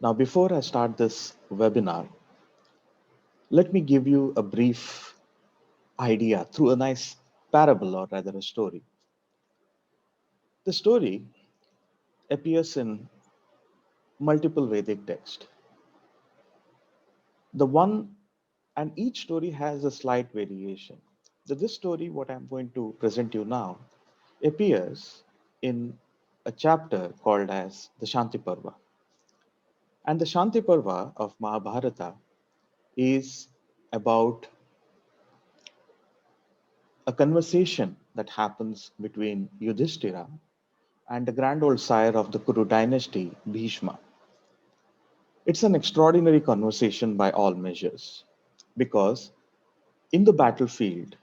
Now, before I start this webinar, let me give you a brief idea through a nice parable or rather a story. The story appears in multiple Vedic texts. The one and each story has a slight variation. So this story, what I'm going to present you now, appears in a chapter called as the Shanti Parva. And the Shanti Parva of Mahabharata is about a conversation that happens between Yudhishthira and the grand old sire of the Kuru dynasty, Bhishma. It's an extraordinary conversation by all measures because in the battlefield,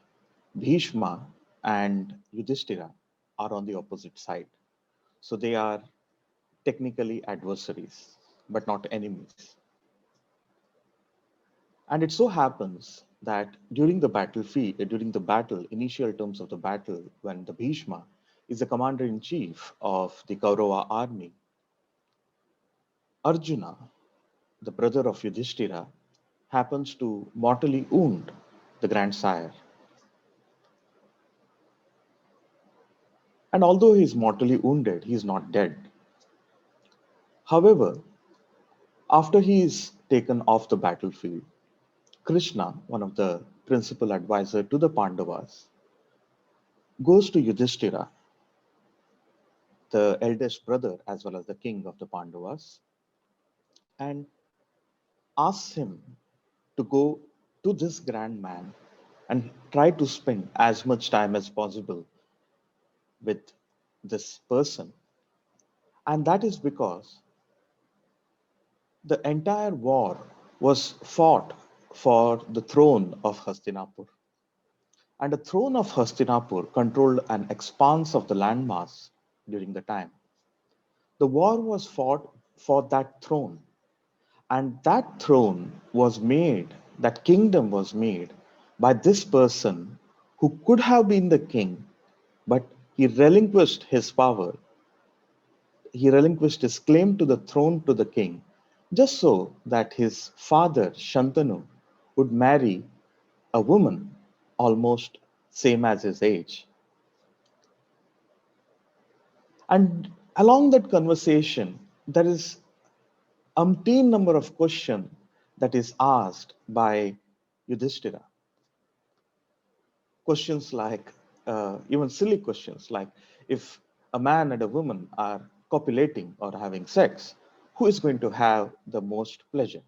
Bhishma and Yudhishthira are on the opposite side. So they are technically adversaries, but not enemies. And it so happens that during the battle, initial terms of the battle, when the Bhishma is the commander in chief of the Kaurava army, Arjuna, the brother of Yudhishthira, happens to mortally wound the grandsire. And although he is mortally wounded, he is not dead. However, after he is taken off the battlefield, Krishna, one of the principal advisor to the Pandavas, goes to Yudhishthira, the eldest brother as well as the king of the Pandavas, and asks him to go to this grand man and try to spend as much time as possible with this person. And that is because the entire war was fought for the throne of Hastinapur. And the throne of Hastinapur controlled an expanse of the landmass during the time. The war was fought for that throne, and that throne was made, that kingdom was made by this person who could have been the king, but he relinquished his power, he relinquished his claim to the throne to the king, just so that his father, Shantanu, would marry a woman almost same as his age. And along that conversation, there is umpteen number of questions that is asked by Yudhishthira. Questions like, even silly questions like, if a man and a woman are copulating or having sex, who is going to have the most pleasure?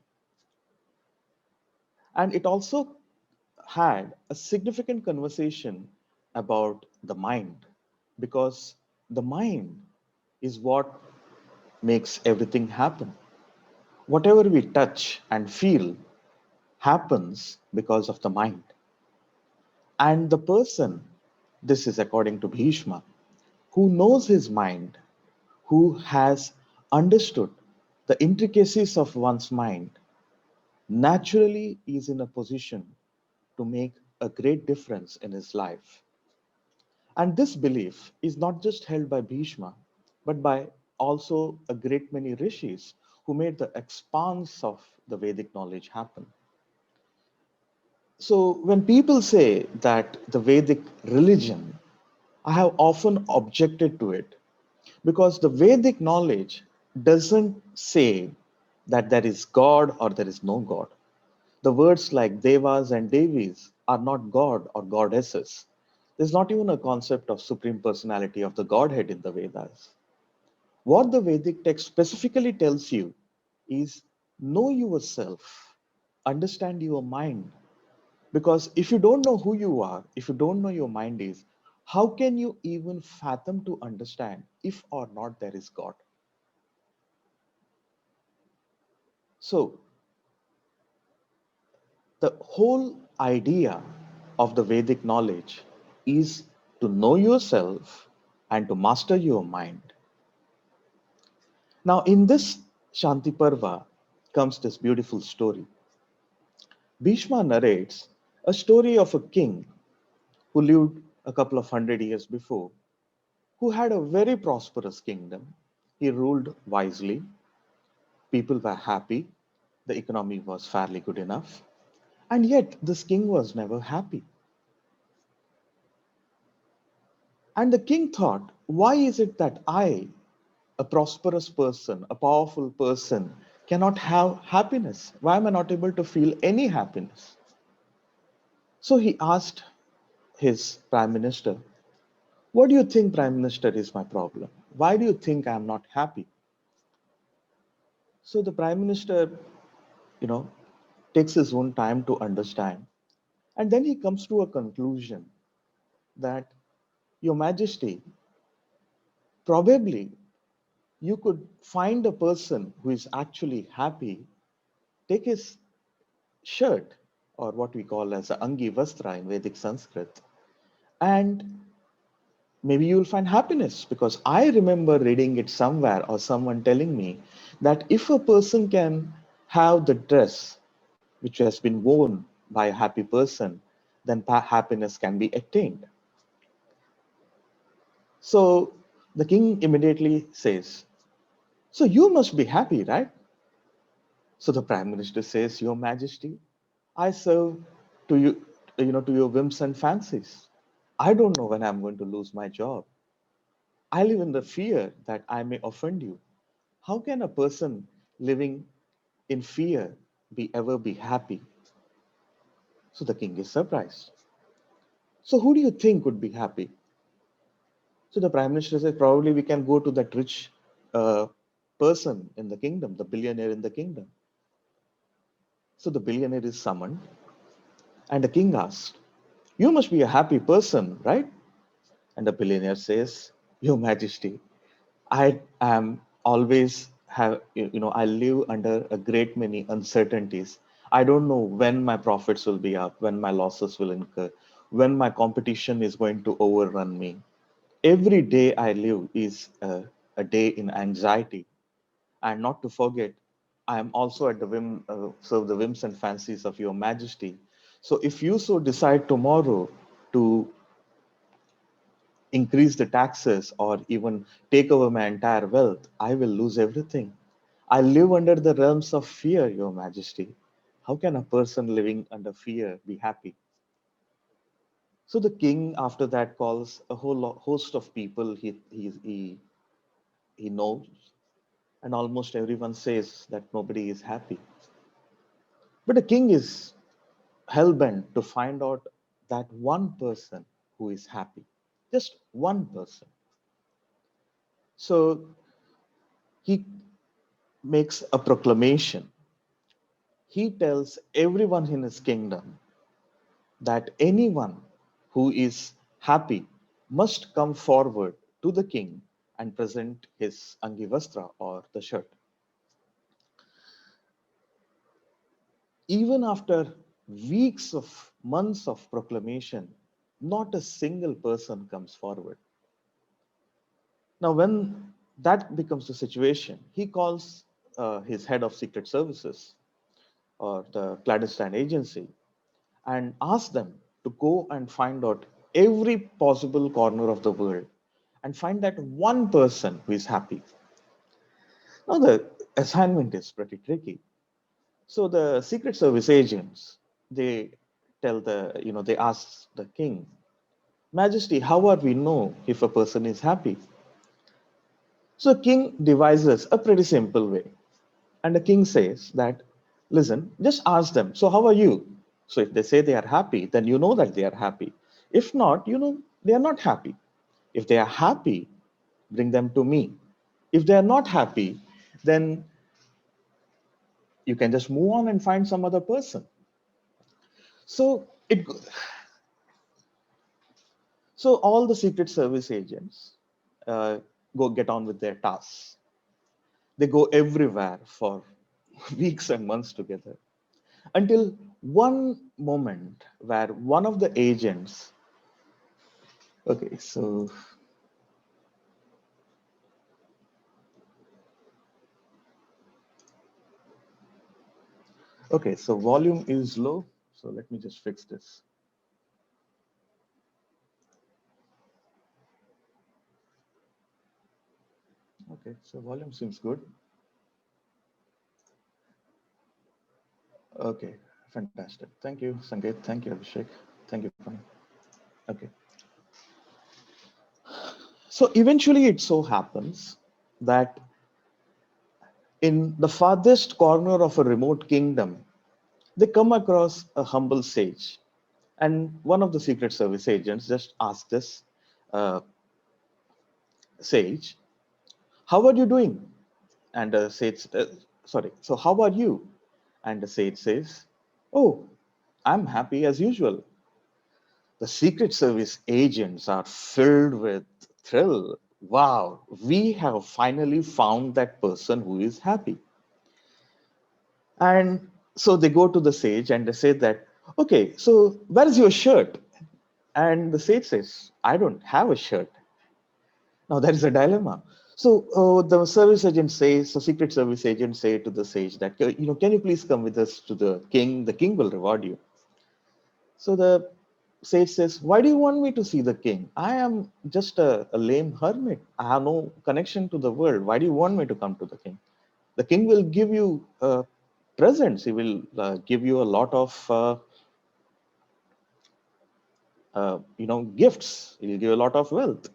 And it also had a significant conversation about the mind, because the mind is what makes everything happen. Whatever we touch and feel happens because of the mind. And the person, this is according to Bhishma, who knows his mind, who has understood the intricacies of one's mind, naturally is in a position to make a great difference in his life. And this belief is not just held by Bhishma, but by also a great many rishis who made the expanse of the Vedic knowledge happen. So when people say that the Vedic religion, I have often objected to it because the Vedic knowledge doesn't say that there is God or there is no God. The words like devas and devis are not God or goddesses. There's not even a concept of supreme personality of the Godhead in the Vedas. What the Vedic text specifically tells you is know yourself, understand your mind. Because if you don't know who you are, if you don't know your mind is, how can you even fathom to understand if or not there is God? So, the whole idea of the Vedic knowledge is to know yourself and to master your mind. Now, in this Shanti Parva comes this beautiful story. Bhishma narrates a story of a king who lived a couple of hundred years before, who had a very prosperous kingdom. He ruled wisely, People were happy, the economy was fairly good enough, and yet this king was never happy. And the king thought, why is it that I, a prosperous person, a powerful person, cannot have happiness? Why am I not able to feel any happiness? So he asked his prime minister, what do you think, prime minister, is my problem? Why do you think I am not happy? So the prime minister, you know, takes his own time to understand. And then he comes to a conclusion that, Your Majesty, probably you could find a person who is actually happy, take his shirt, or what we call as a angi vastra in Vedic Sanskrit, and maybe you'll find happiness. Because I remember reading it somewhere or someone telling me that if a person can have the dress which has been worn by a happy person, then happiness can be attained. So the king immediately says, so you must be happy, right? So the prime minister says, Your Majesty, I serve to you, to your whims and fancies. I don't know when I'm going to lose my job. I live in the fear that I may offend you. How can a person living in fear ever be happy? So the king is surprised. So who do you think would be happy? So the prime minister said, probably we can go to that rich uh, person in the kingdom, the billionaire in the kingdom. So the billionaire is summoned, and the king asked, you must be a happy person, right? And the billionaire says, Your Majesty, I am always I live under a great many uncertainties. I don't know when my profits will be up, when my losses will incur, when my competition is going to overrun me. Every day I live is a day in anxiety. And not to forget, I am also at the serve the whims and fancies of Your Majesty. So if you so decide tomorrow to increase the taxes or even take over my entire wealth, I will lose everything. I live under the realms of fear, Your Majesty. How can a person living under fear be happy? So the king, after that, calls a whole host of people he knows, and almost everyone says that nobody is happy. But the king is hell bent to find out that one person who is happy, just one person. So he makes a proclamation. He tells everyone in his kingdom that anyone who is happy must come forward to the king and present his angivastra or the shirt. Even after weeks of months of proclamation, not a single person comes forward. Now, when that becomes the situation, he calls his head of secret services or the clandestine agency and asks them to go and find out every possible corner of the world and find that one person who is happy. Now, the assignment is pretty tricky. So the secret service agents, they they ask the king, Majesty, how are we know if a person is happy? So king devises a pretty simple way. And the king says that, listen, just ask them, so how are you? So if they say they are happy, then you know that they are happy. If not, you know they are not happy. If they are happy, bring them to me. If they are not happy, then you can just move on and find some other person. So so all the secret service agents uh, go get on with their tasks. They go everywhere for weeks and months together until one moment where one of the agents, okay, so okay, so volume is low, so let me just fix this. Okay, so volume seems good. Okay, fantastic. Thank you, Sangeet. Thank you, Abhishek. Thank you, Fun. Okay. So eventually it so happens that in the farthest corner of a remote kingdom, they come across a humble sage. And one of the Secret Service agents just asked this uh, sage, "How are you doing?" And the sage, sorry, so how are you? And the sage says, "Oh, I'm happy as usual." The Secret Service agents are filled with thrill. Wow, we have finally found that person who is happy. And so they go to the sage and they say that, "Okay, so where's your shirt?" And the sage says, "I don't have a shirt." Now there is a dilemma. So the service agent says, the Secret Service agent say to the sage that, can you please come with us to the king? The king will reward you." So the sage says, "Why do you want me to see the king? I am just a lame hermit. I have no connection to the world. Why do you want me to come to the king? The king will give you presents. He will give you a lot of, gifts. He will give a lot of wealth."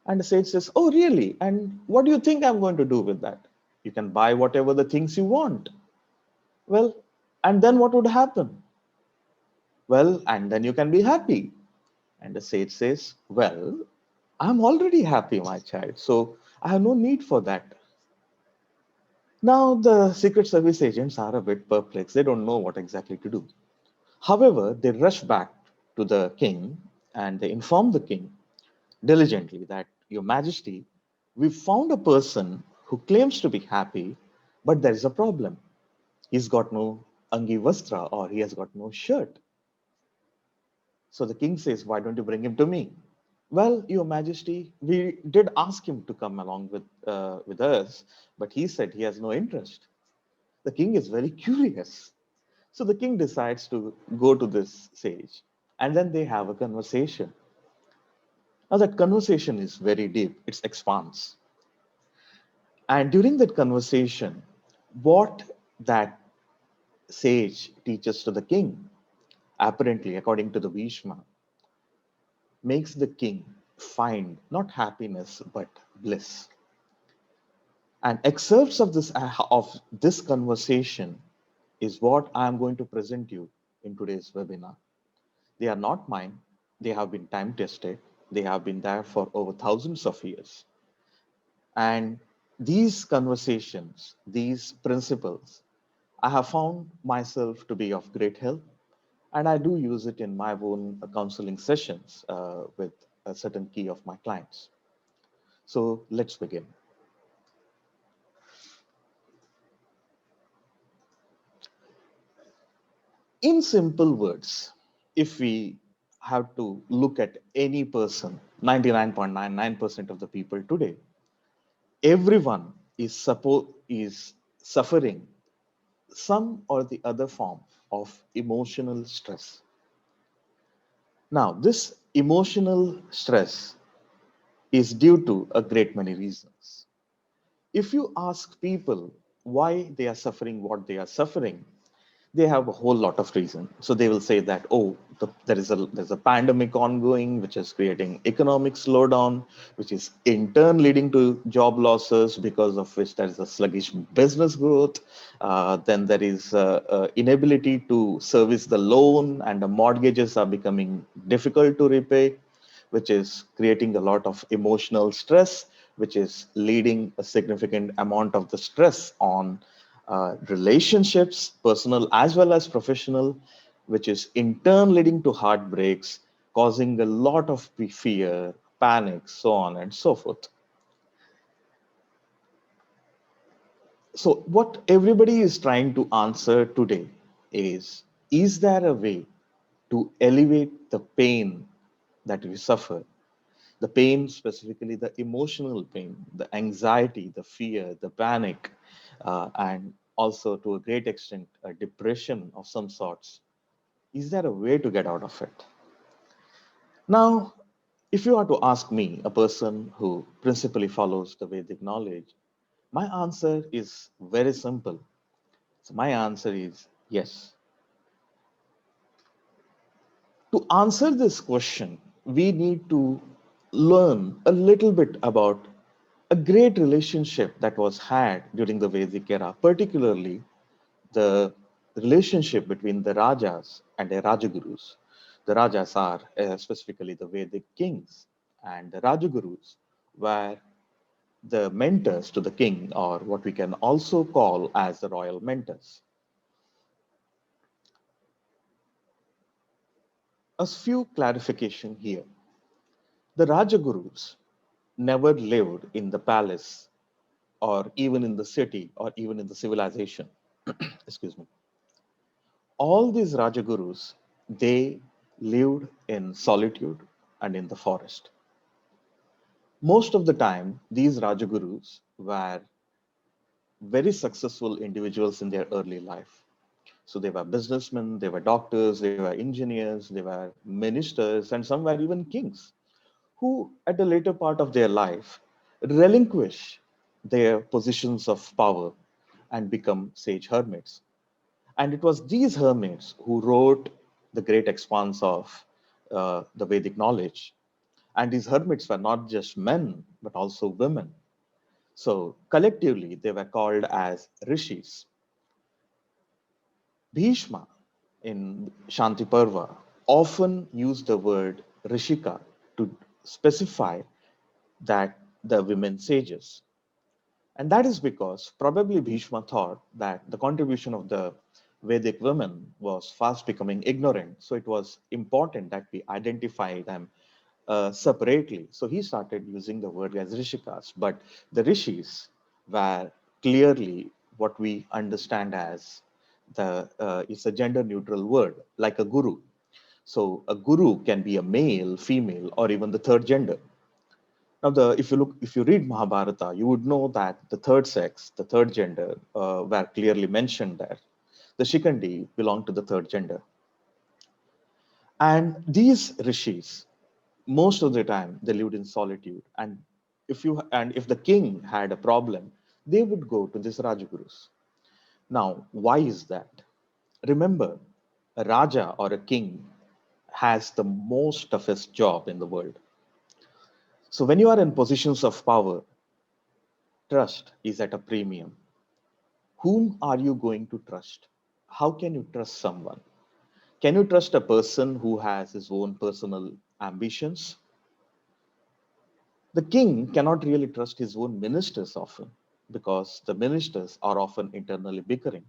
And the sage says, "Oh, really? And what do you think I'm going to do with that?" "You can buy whatever the things you want." "Well, and then what would happen?" "Well, and then you can be happy." And the sage says, "Well, I'm already happy, my child, so I have no need for that." Now, the Secret Service agents are a bit perplexed. They don't know what exactly to do. However, they rush back to the king and they inform the king diligently that, "Your Majesty, we found a person who claims to be happy, but there is a problem. He's got no angi vastra, or he has got no shirt." So the king says, "Why don't you bring him to me?" "Well, Your Majesty, we did ask him to come along with us, but he said he has no interest." The king is very curious. So the king decides to go to this sage, and then they have a conversation. Now that conversation is very deep, it expands. And during that conversation, what that sage teaches to the king, apparently, according to the Bhishma, makes the king find not happiness but bliss. And excerpts of this conversation is what I am going to present you in today's webinar. They are not mine. They have been time tested. They have been there for over thousands of years. And these conversations, these principles, I have found myself to be of great help, and I do use it in my own counseling sessions with a certain key of my clients. So let's begin. In simple words, if we have to look at any person, 99.99% of the people today, everyone is suffering some or the other form of emotional stress. Now, this emotional stress is due to a great many reasons. If you ask people why they are suffering what they are suffering, they have a whole lot of reason. So they will say that, "Oh, there's a pandemic ongoing, which is creating economic slowdown, which is in turn leading to job losses, because of which there is a sluggish business growth. Then there is inability to service the loan, and the mortgages are becoming difficult to repay, which is creating a lot of emotional stress, which is leading a significant amount of the stress on relationships, personal as well as professional, which is in turn leading to heartbreaks, causing a lot of fear, panic, so on and so forth." So, what everybody is trying to answer today is there a way to elevate the pain that we suffer? The pain, specifically the emotional pain, the anxiety, the fear, the panic, and also to a great extent, a depression of some sorts. Is there a way to get out of it? Now, if you are to ask me, a person who principally follows the Vedic knowledge, my answer is very simple. So my answer is yes. To answer this question, we need to learn a little bit about a great relationship that was had during the Vedic era, particularly the relationship between the Rajas and the Rajagurus. The Rajas are specifically the Vedic kings, and the Rajagurus were the mentors to the king, or what we can also call as the royal mentors. A few clarification here. The Rajagurus never lived in the palace or even in the city or even in the civilization. Excuse me. All these Rajagurus, they lived in solitude and in the forest. Most of the time, these Rajagurus were very successful individuals in their early life. So they were businessmen, they were doctors, they were engineers, they were ministers, and some were even kings who, at the later part of their life, relinquish their positions of power and become sage hermits. And it was these hermits who wrote the great expanse of the Vedic knowledge. And these hermits were not just men, but also women. So collectively, they were called as rishis. Bhishma in Shanti Parva often used the word rishika to specify that the women sages. And that is because probably Bhishma thought that the contribution of the Vedic women was fast becoming ignorant. So it was important that we identify them separately. So he started using the word as Rishikas. But the Rishis were clearly what we understand as it's a gender neutral word, like a guru. So a guru can be a male, female, or even the third gender. Now, if you read Mahabharata, you would know that the third sex, the third gender, were clearly mentioned there. The Shikandi belong to the third gender, and these rishis, most of the time, they lived in solitude. And if the king had a problem, they would go to these Rajagurus. Now, why is that? Remember, a Raja or a king has the most toughest job in the world. So when you are in positions of power, trust is at a premium. Whom are you going to trust? How can you trust someone? Can you trust a person who has his own personal ambitions? The king cannot really trust his own ministers often because the ministers are often internally bickering.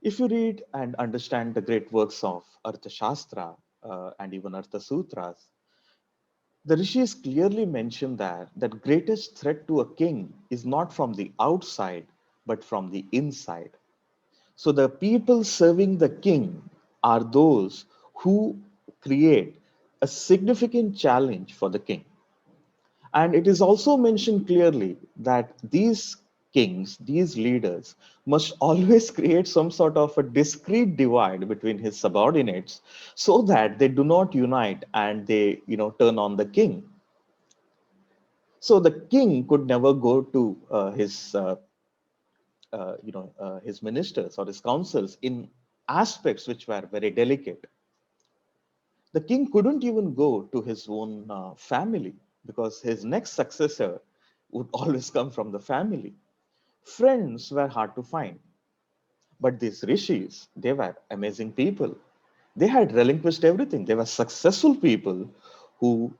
If you read and understand the great works of Arthashastra and even Artha Sutras, the rishis clearly mention that the greatest threat to a king is not from the outside but from the inside. So the people serving the king are those who create a significant challenge for the king. And it is also mentioned clearly that these kings, these leaders, must always create some sort of a discrete divide between his subordinates so that they do not unite and they, turn on the king. So the king could never go to his ministers or his councils in aspects which were very delicate. The king couldn't even go to his own family because his next successor would always come from the family. Friends were hard to find, but these rishis, they were amazing people. They had relinquished everything. They were successful people who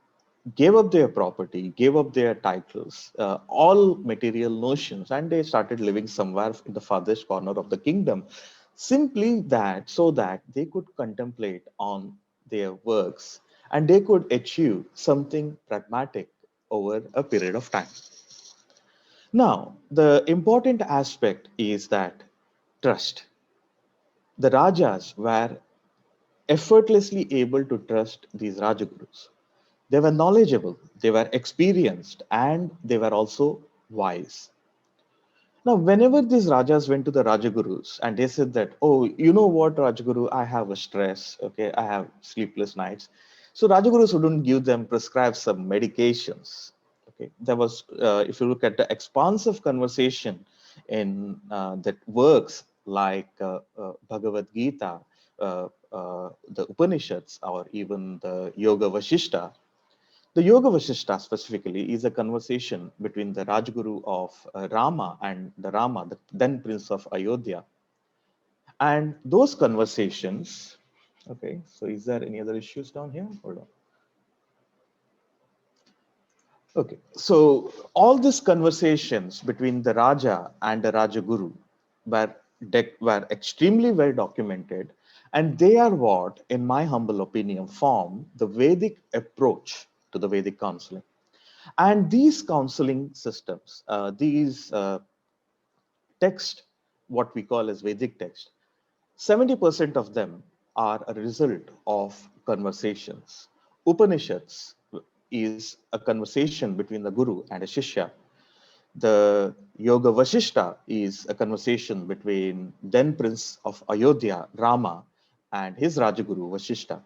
gave up their property, gave up their titles, all material notions, and they started living somewhere in the farthest corner of the kingdom. Simply that, so that they could contemplate on their works and they could achieve something pragmatic over a period of time. Now, the important aspect is that trust. The Rajas were effortlessly able to trust these Rajagurus. They were knowledgeable, they were experienced, and they were also wise. Now, whenever these Rajas went to the Rajagurus and they said that, oh, you know what, Rajaguru, I have a stress, okay, I have sleepless nights. So Rajagurus wouldn't give them, prescribe some medications. Okay, there was, if you look at the expansive conversation in that works like Bhagavad Gita, the Upanishads, or even the Yoga Vashistha. The Yoga Vashistha specifically is a conversation between the Rajguru of Rama and the Rama, the then Prince of Ayodhya. And those conversations, okay, so is there any other issues down here? Hold on. Okay, so all these conversations between the Raja and the Rajaguru were, were extremely well documented, and they are what, in my humble opinion, form the Vedic approach to the Vedic counseling. And these counseling systems, these text, what we call as Vedic text, 70% of them are a result of conversations. Upanishads is a conversation between the Guru and a Shishya. The Yoga Vashistha is a conversation between then Prince of Ayodhya, Rama, and his Rajaguru, Vashistha.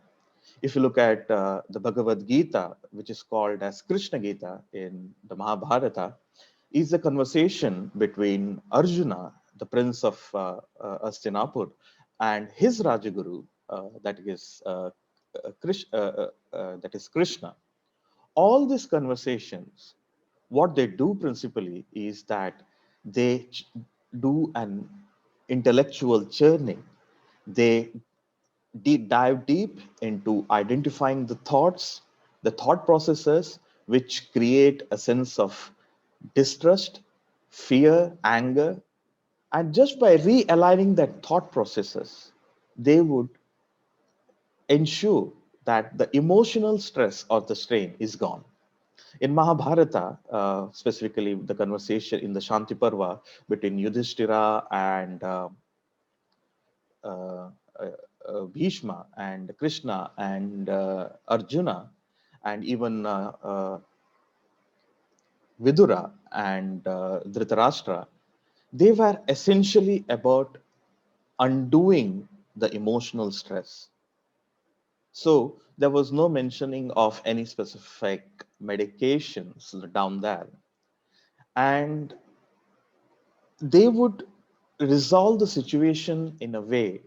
If you look at the Bhagavad Gita, which is called as Krishna Gita in the Mahabharata, is a conversation between Arjuna, the prince of Hastinapur, and his Rajaguru, that is Krishna. All these conversations, what they do principally is that they do an intellectual churning. They dive deep into identifying the thoughts, the thought processes, which create a sense of distrust, fear, anger. And just by realigning that thought processes, they would ensure that the emotional stress or the strain is gone. In Mahabharata, specifically the conversation in the Shanti Parva between Yudhishthira and uh, Bhishma and Krishna and Arjuna, and even Vidura and Dhritarashtra, they were essentially about undoing the emotional stress. So there was no mentioning of any specific medications down there. And they would resolve the situation in a way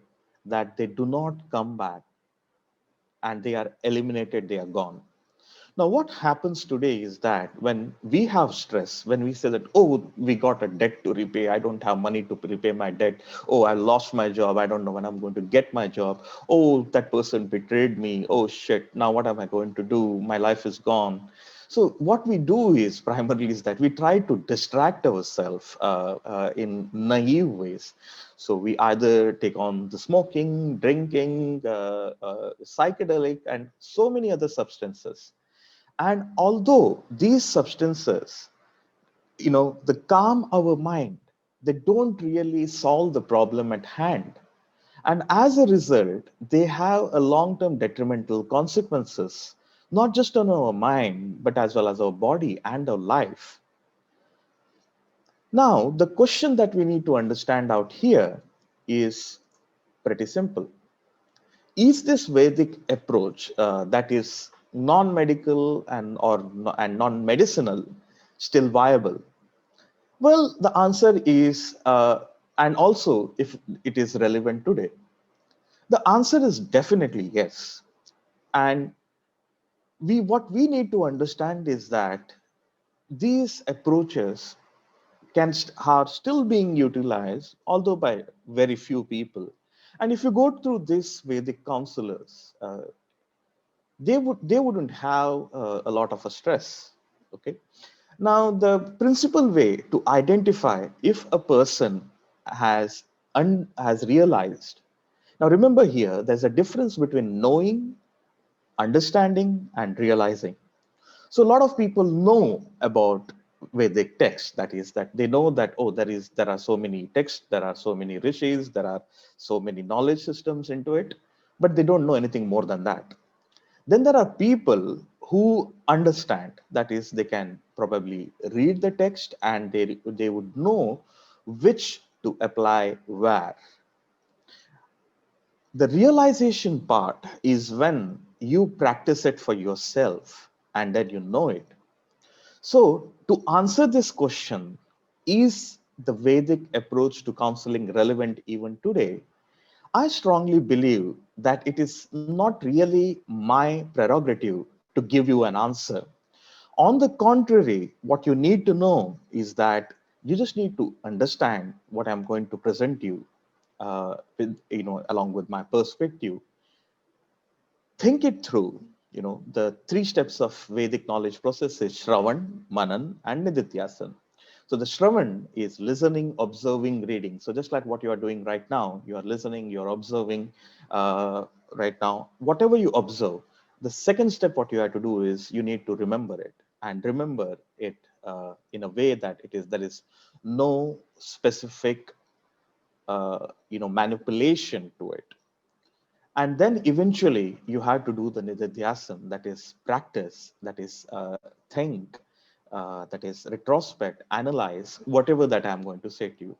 that they do not come back and they are eliminated, they are gone. Now, what happens today is that when we have stress, when we say that, oh, we got a debt to repay, I don't have money to repay my debt. Oh, I lost my job. I don't know when I'm going to get my job. Oh, that person betrayed me. Oh, shit. Now, what am I going to do? My life is gone. So, what we do is primarily is that we try to distract ourselves in naive ways. So, we either take on the smoking, drinking, psychedelic, and so many other substances. And although these substances, they calm our mind, they don't really solve the problem at hand. And as a result, they have a long-term detrimental consequences, not just on our mind, but as well as our body and our life. Now, the question that we need to understand out here is pretty simple. Is this Vedic approach that is non-medical and non-medicinal still viable? Well, the answer is, and also if it is relevant today, the answer is definitely yes. And what we need to understand is that these approaches are still being utilized, although by very few people. And if you go through this Vedic counselors, they wouldn't have a lot of a stress. Okay. Now, the principal way to identify if a person has realized. Now, remember here, there's a difference between knowing, understanding, and realizing. So, a lot of people know about Vedic texts. That is, that they know that there are so many texts, there are so many rishis, there are so many knowledge systems into it, but they don't know anything more than that. Then there are people who understand, that is, they can probably read the text and they would know which to apply where. The realization part is when you practice it for yourself and then you know it. So, to answer this question, is the Vedic approach to counseling relevant even today, I strongly believe that it is not really my prerogative to give you an answer. On the contrary, what you need to know is that you just need to understand what I'm going to present you, along with my perspective. Think it through. The three steps of Vedic knowledge process is Shravan, Manan, and Nididhyasana. So the Shravan is listening, observing, reading. So just like what you are doing right now, you are listening, you're observing right now. Whatever you observe, the second step, what you have to do is you need to remember it, and remember it in a way that there is no specific manipulation to it. And then eventually you have to do the nididhyasana, that is practice, that is think, that is retrospect, analyze whatever that I'm going to say to you.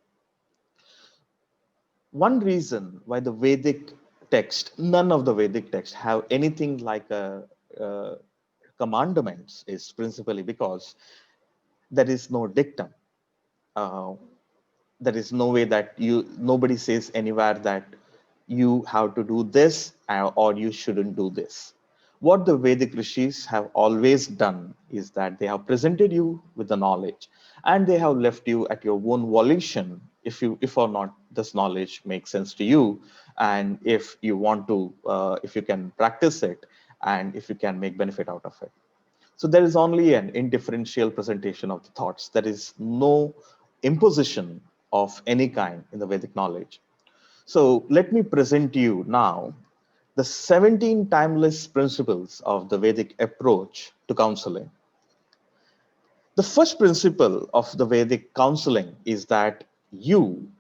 One reason why the Vedic text, none of the Vedic texts have anything like a commandments, is principally because there is no dictum. Uh, there is no way that nobody says anywhere that you have to do this or you shouldn't do this. What the Vedic rishis have always done is that they have presented you with the knowledge, and they have left you at your own volition if or not this knowledge makes sense to you, and if you want to if you can practice it, and if you can make benefit out of it. So there is only an indifferential presentation of the thoughts. There is no imposition of any kind in the Vedic knowledge. So let me present to you now the 17 timeless principles of the Vedic approach to counseling. The first principle of the Vedic counseling is that you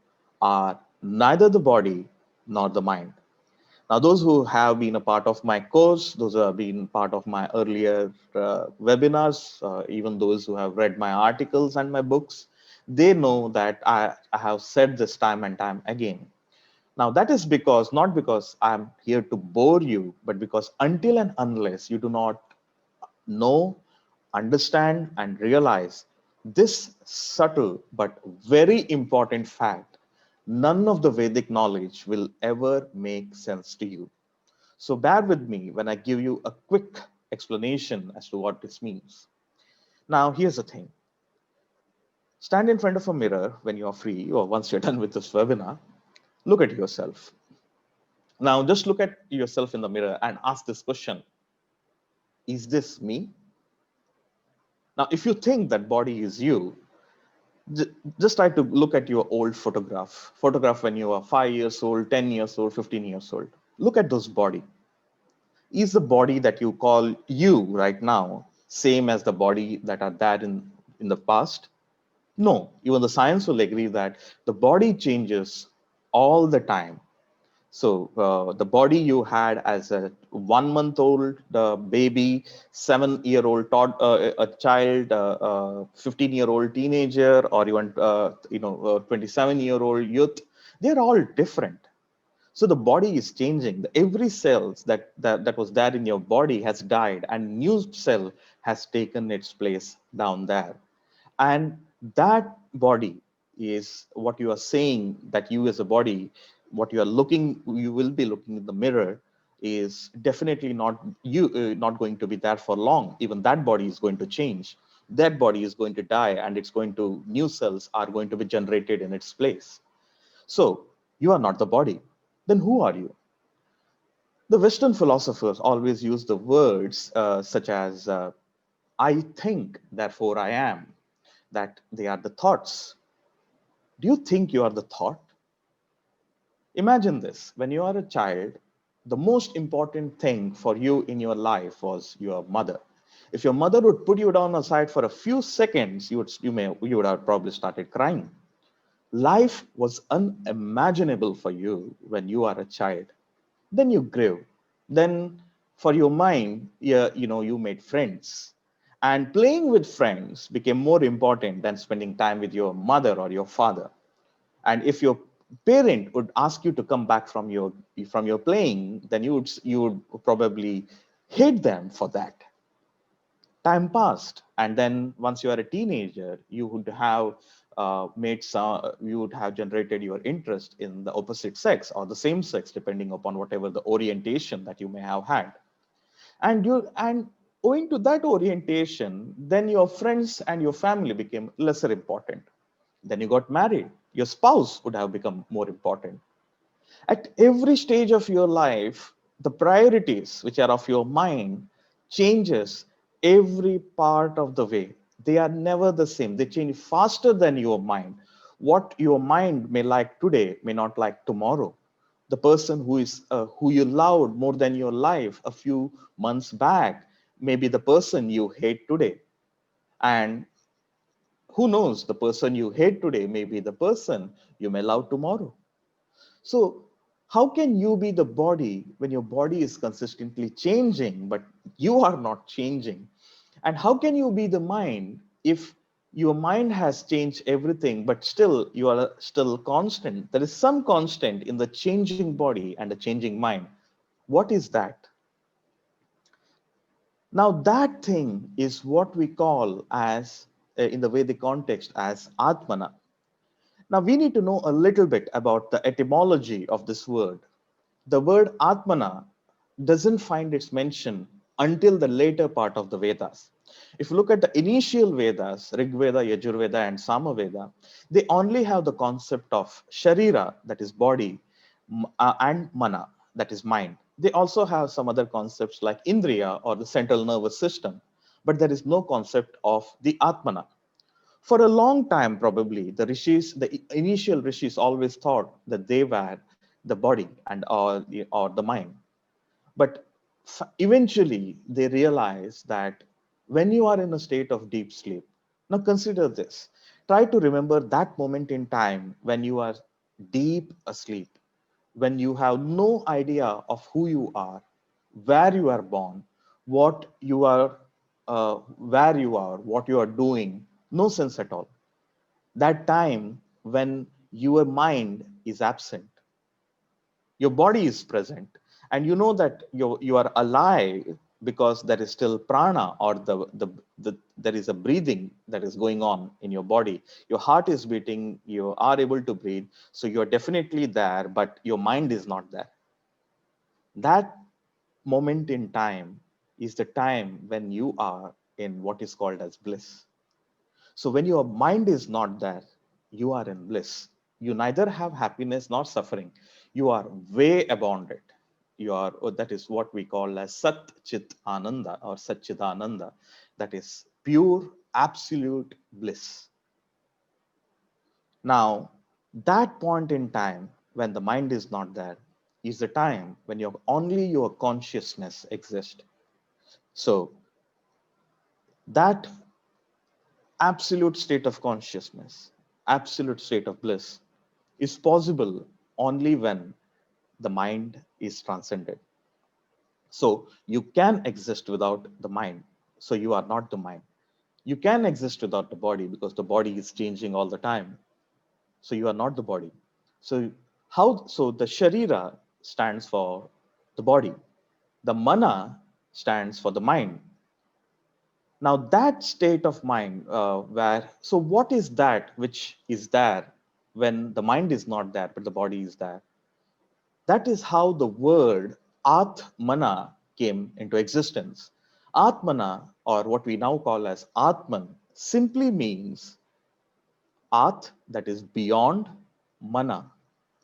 are neither the body nor the mind. Now, those who have been a part of my course, those who have been part of my earlier webinars, even those who have read my articles and my books, they know that I have said this time and time again. Now, that is because, not because I'm here to bore you, but because until and unless you do not know, understand, and realize this subtle but very important fact, none of the Vedic knowledge will ever make sense to you. So bear with me when I give you a quick explanation as to what this means. Now, here's the thing. Stand in front of a mirror when you are free or once you're done with this webinar. Look at yourself. Now, just look at yourself in the mirror and ask this question. Is this me? Now, if you think that body is you, just try to look at your old photograph when you are 5 years old, 10 years old, 15 years old. Look at those body. Is the body that you call you right now same as the body that are there in the past? No, even the science will agree that the body changes all the time. So the body you had as a 1 month old baby, 7-year-old a child, 15-year-old teenager, or even 27-year-old youth, they're all different. So the body is changing. Every cell that was there in your body has died, and new cell has taken its place down there. And that body is what you are saying, that you as a body, what you are looking, you will be looking in the mirror, is definitely not you, not going to be there for long. Even that body is going to change. That body is going to die, and it's going to, new cells are going to be generated in its place. So you are not the body. Then who are you? The Western philosophers always use the words such as I think, therefore I am, that they are the thoughts. Do you think you are the thought? Imagine this. When you are a child, the most important thing for you in your life was your mother. If your mother would put you down aside for a few seconds, you would have probably started crying. Life was unimaginable for you when you are a child. Then you grew. Then for your mind, you made friends. And playing with friends became more important than spending time with your mother or your father. And if your parent would ask you to come back from your playing, then you would probably hate them for that. Time passed, and then once you are a teenager, you would have you would have generated your interest in the opposite sex or the same sex, depending upon whatever the orientation that you may have had. And owing to that orientation, then your friends and your family became lesser important. Then you got married, your spouse would have become more important. At every stage of your life, the priorities which are of your mind changes every part of the way. They are never the same. They change faster than your mind. What your mind may like today may not like tomorrow. The person who you loved more than your life a few months back may be the person you hate today. And who knows, the person you hate today may be the person you may love tomorrow. So, how can you be the body when your body is consistently changing, but you are not changing? And how can you be the mind if your mind has changed everything, but still you are still constant? There is some constant in the changing body and the changing mind. What is that? Now, that thing is what we call as, in the Vedic context, as Atmana. Now, we need to know a little bit about the etymology of this word. The word Atmana doesn't find its mention until the later part of the Vedas. If you look at the initial Vedas, Rig Veda, Yajurveda, and Samaveda, they only have the concept of Sharira, that is body, and Mana, that is mind. They also have some other concepts like Indriya or the central nervous system, but there is no concept of the Atmana. For a long time, probably, the initial rishis always thought that they were the body or the mind. But eventually, they realized that when you are in a state of deep sleep, now consider this. Try to remember that moment in time when you are deep asleep, when you have no idea of who you are, where you are born, what you are, where you are, what you are doing, no sense at all. That time when your mind is absent, your body is present, and you know that you are alive because there is still prana, or there is a breathing that is going on in your body. Your heart is beating, you are able to breathe, so you're definitely there, but your mind is not there. That moment in time is the time when you are in what is called as bliss. So when your mind is not there, you are in bliss. You neither have happiness nor suffering. You are way beyond it. You are, that is what we call as Sat Chit Ananda or Satchidananda. That is pure, absolute bliss. Now, that point in time when the mind is not there is the time when only your consciousness exists. So that absolute state of consciousness, absolute state of bliss is possible only when the mind is transcended. So you can exist without the mind. So you are not the mind. You can exist without the body because the body is changing all the time. So you are not the body. So so the Sharira stands for the body. The Mana stands for the mind. Now that state of mind so what is that which is there when the mind is not there, but the body is there? That is how the word Atmana came into existence. Atmana, or what we now call as Atman, simply means At, that is beyond, Mana,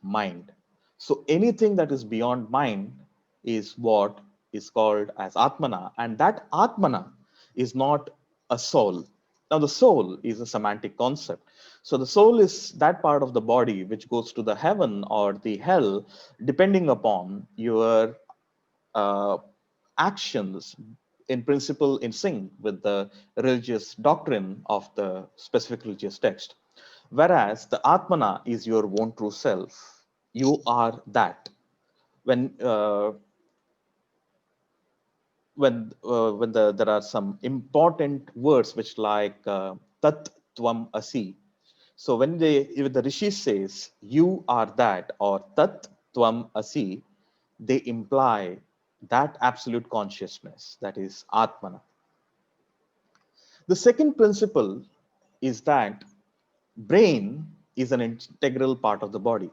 mind. So anything that is beyond mind is what is called as Atmana. And that Atmana is not a soul. Now, the soul is a semantic concept. So the soul is that part of the body which goes to the heaven or the hell, depending upon your uh, actions, in principle in sync with the religious doctrine of the specific religious text. Whereas the Atmana is your own true self. You are that. When there are some important words which like tat tvam asi. So if the rishi says you are that or tat tvam asi, they imply that absolute consciousness, that is Atmana. The second principle is that brain is an integral part of the body.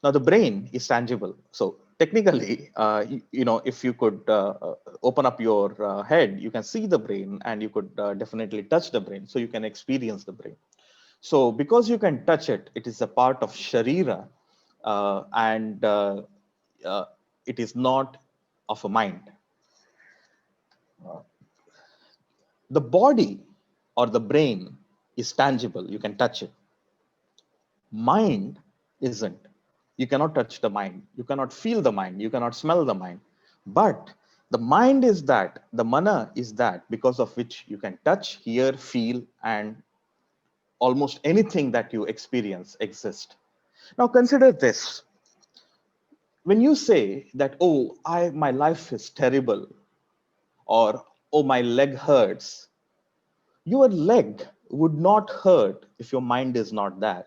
Now, the brain is tangible. So technically, if you could open up your head, you can see the brain and you could definitely touch the brain. So you can experience the brain. So because you can touch it, it is a part of Sharira, and uh, it is not of a mind. The body or the brain is tangible. You can touch it. Mind isn't. You cannot touch the mind. You cannot feel the mind. You cannot smell the mind. But the mind is that, the mana is that because of which you can touch, hear, feel, and almost anything that you experience exists. Now consider this. When you say that, oh, my life is terrible, or oh, my leg hurts, your leg would not hurt if your mind is not there.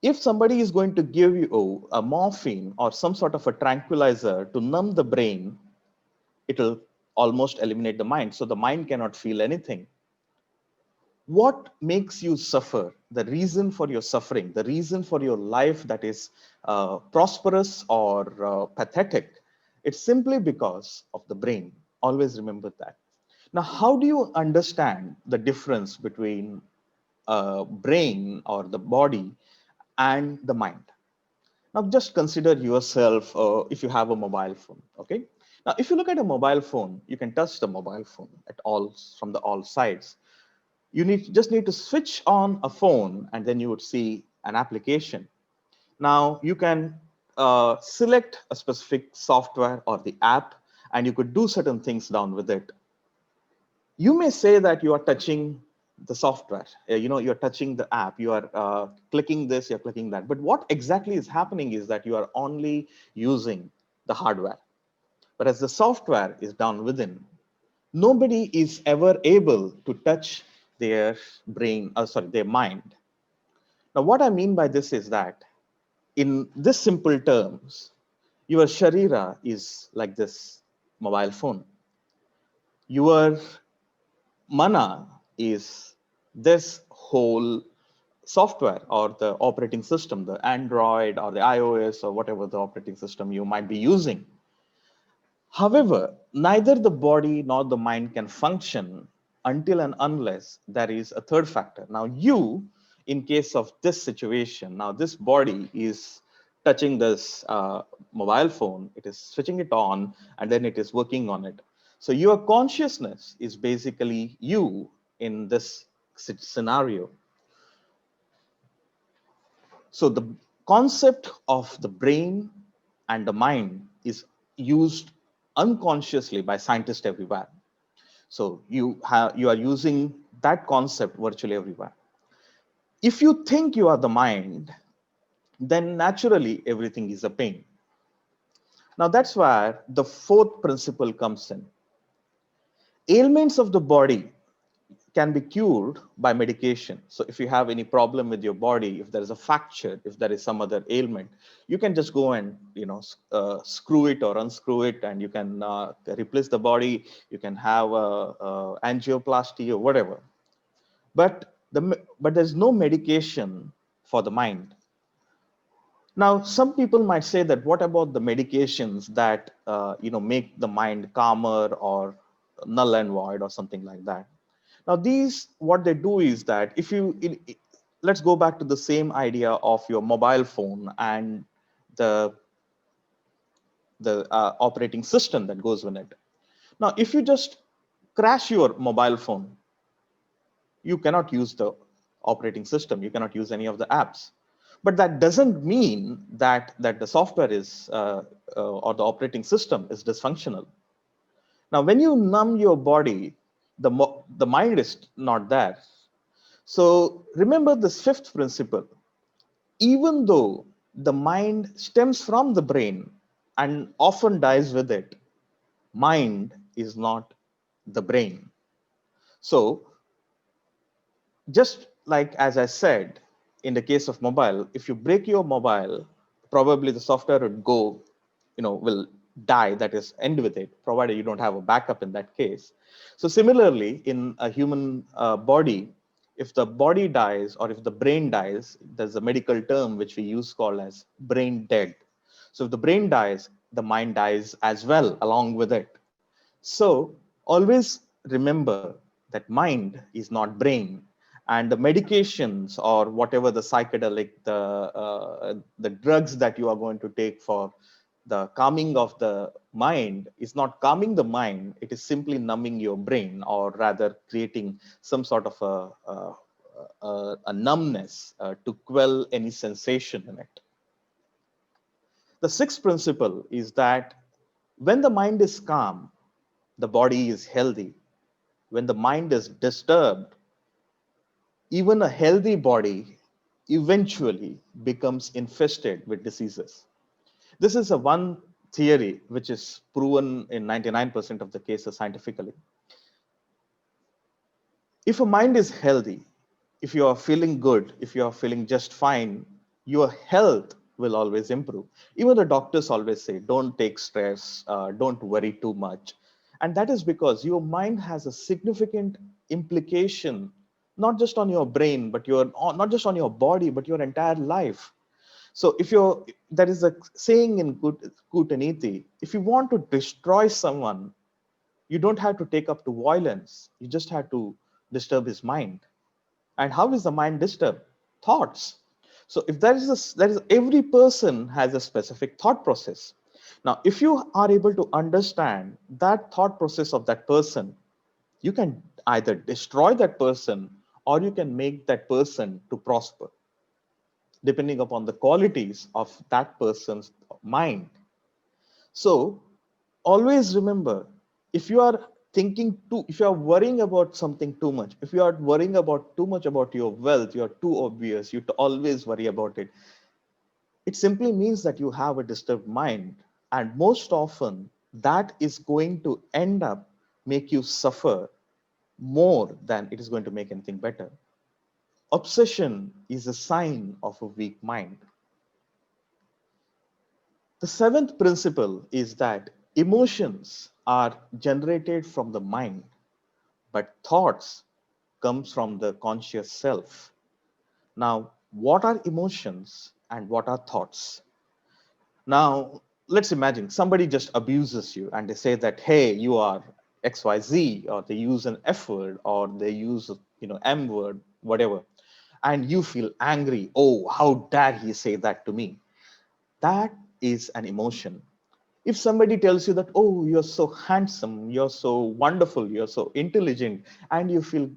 If somebody is going to give you a morphine or some sort of a tranquilizer to numb the brain, it'll almost eliminate the mind. So the mind cannot feel anything. What makes you suffer? The reason for your suffering, the reason for your life that is prosperous or pathetic, it's simply because of the brain. Always remember that. Now, how do you understand the difference between brain or the body and the mind? Now, just consider yourself if you have a mobile phone. Okay. Now, if you look at a mobile phone, you can touch the mobile phone at all from the all sides. You just need to switch on a phone, and then you would see an application. Now, you can select a specific software or the app, and you could do certain things down with it. You may say that you are touching the software, you're touching the app, you are clicking this, you're clicking that. But what exactly is happening is that you are only using the hardware, whereas the software is down within. Nobody is ever able to touch their their mind. Now, what I mean by this is that in this simple terms, your sharira is like this mobile phone. Your mana is this whole software or the operating system, the Android or the iOS or whatever the operating system you might be using. However, neither the body nor the mind can function until and unless there is a third factor. Now, in case of this situation, now this body is touching this mobile phone, it is switching it on, and then it is working on it. So your consciousness is basically you in this scenario. So the concept of the brain and the mind is used unconsciously by scientists everywhere. So you are using that concept virtually everywhere. If you think you are the mind, then naturally everything is a pain. Now that's where the fourth principle comes in. Ailments of the body can be cured by medication. So if you have any problem with your body, if there is a fracture, if there is some other ailment, you can just go and screw it or unscrew it, and you can replace the body. You can have a angioplasty or whatever. But there's no medication for the mind. Now, some people might say that what about the medications that make the mind calmer or null and void or something like that? Now, these, what they do is that if you, let's go back to the same idea of your mobile phone and the operating system that goes with it. Now, if you just crash your mobile phone, you cannot use the operating system. You cannot use any of the apps. But that doesn't mean that the software is or the operating system is dysfunctional. Now, when you numb your body, the mind is not there. So remember this fifth principle. Even though the mind stems from the brain and often dies with it, mind is not the brain. So just like as I said, in the case of mobile, if you break your mobile, probably the software would go, will die, that is, end with it, provided you don't have a backup in that case. So similarly, in a human body, If the body dies or if the brain dies, there's a medical term which we use called as brain dead. So if the brain dies, the mind dies as well along with it. So always remember that mind is not brain, and the medications or whatever the psychedelic, the drugs that you are going to take for the calming of the mind is not calming the mind. It is simply numbing your brain, or rather creating some sort of a numbness to quell any sensation in it. The sixth principle is that when the mind is calm, the body is healthy. When the mind is disturbed, even a healthy body eventually becomes infested with diseases. This is a one theory which is proven in 99% of the cases scientifically. If a mind is healthy, if you are feeling good, if you are feeling just fine, your health will always improve. Even the doctors always say, don't take stress, don't worry too much. And that is because your mind has a significant implication, not just on your brain, but not just on your body, but your entire life. So if you're, there is a saying in Kutaniti, if you want to destroy someone, you don't have to take up to violence. You just have to disturb his mind. And how is the mind disturbed? Thoughts. So if every person has a specific thought process. Now, if you are able to understand that thought process of that person, you can either destroy that person or you can make that person to prosper, depending upon the qualities of that person's mind. So always remember, if you are if you are worrying about something too much, if you are worrying about too much about your wealth, you are too obvious, you always worry about it. It simply means that you have a disturbed mind. And most often that is going to end up make you suffer more than it is going to make anything better. Obsession is a sign of a weak mind. The seventh principle is that emotions are generated from the mind, but thoughts comes from the conscious self. Now, what are emotions and what are thoughts? Now, let's imagine somebody just abuses you and they say that, hey, you are XYZ, or they use an F word, or they use, M word, whatever. And you feel angry. Oh, how dare he say that to me? That is an emotion. If somebody tells you that, oh, you're so handsome, you're so wonderful, you're so intelligent, and you feel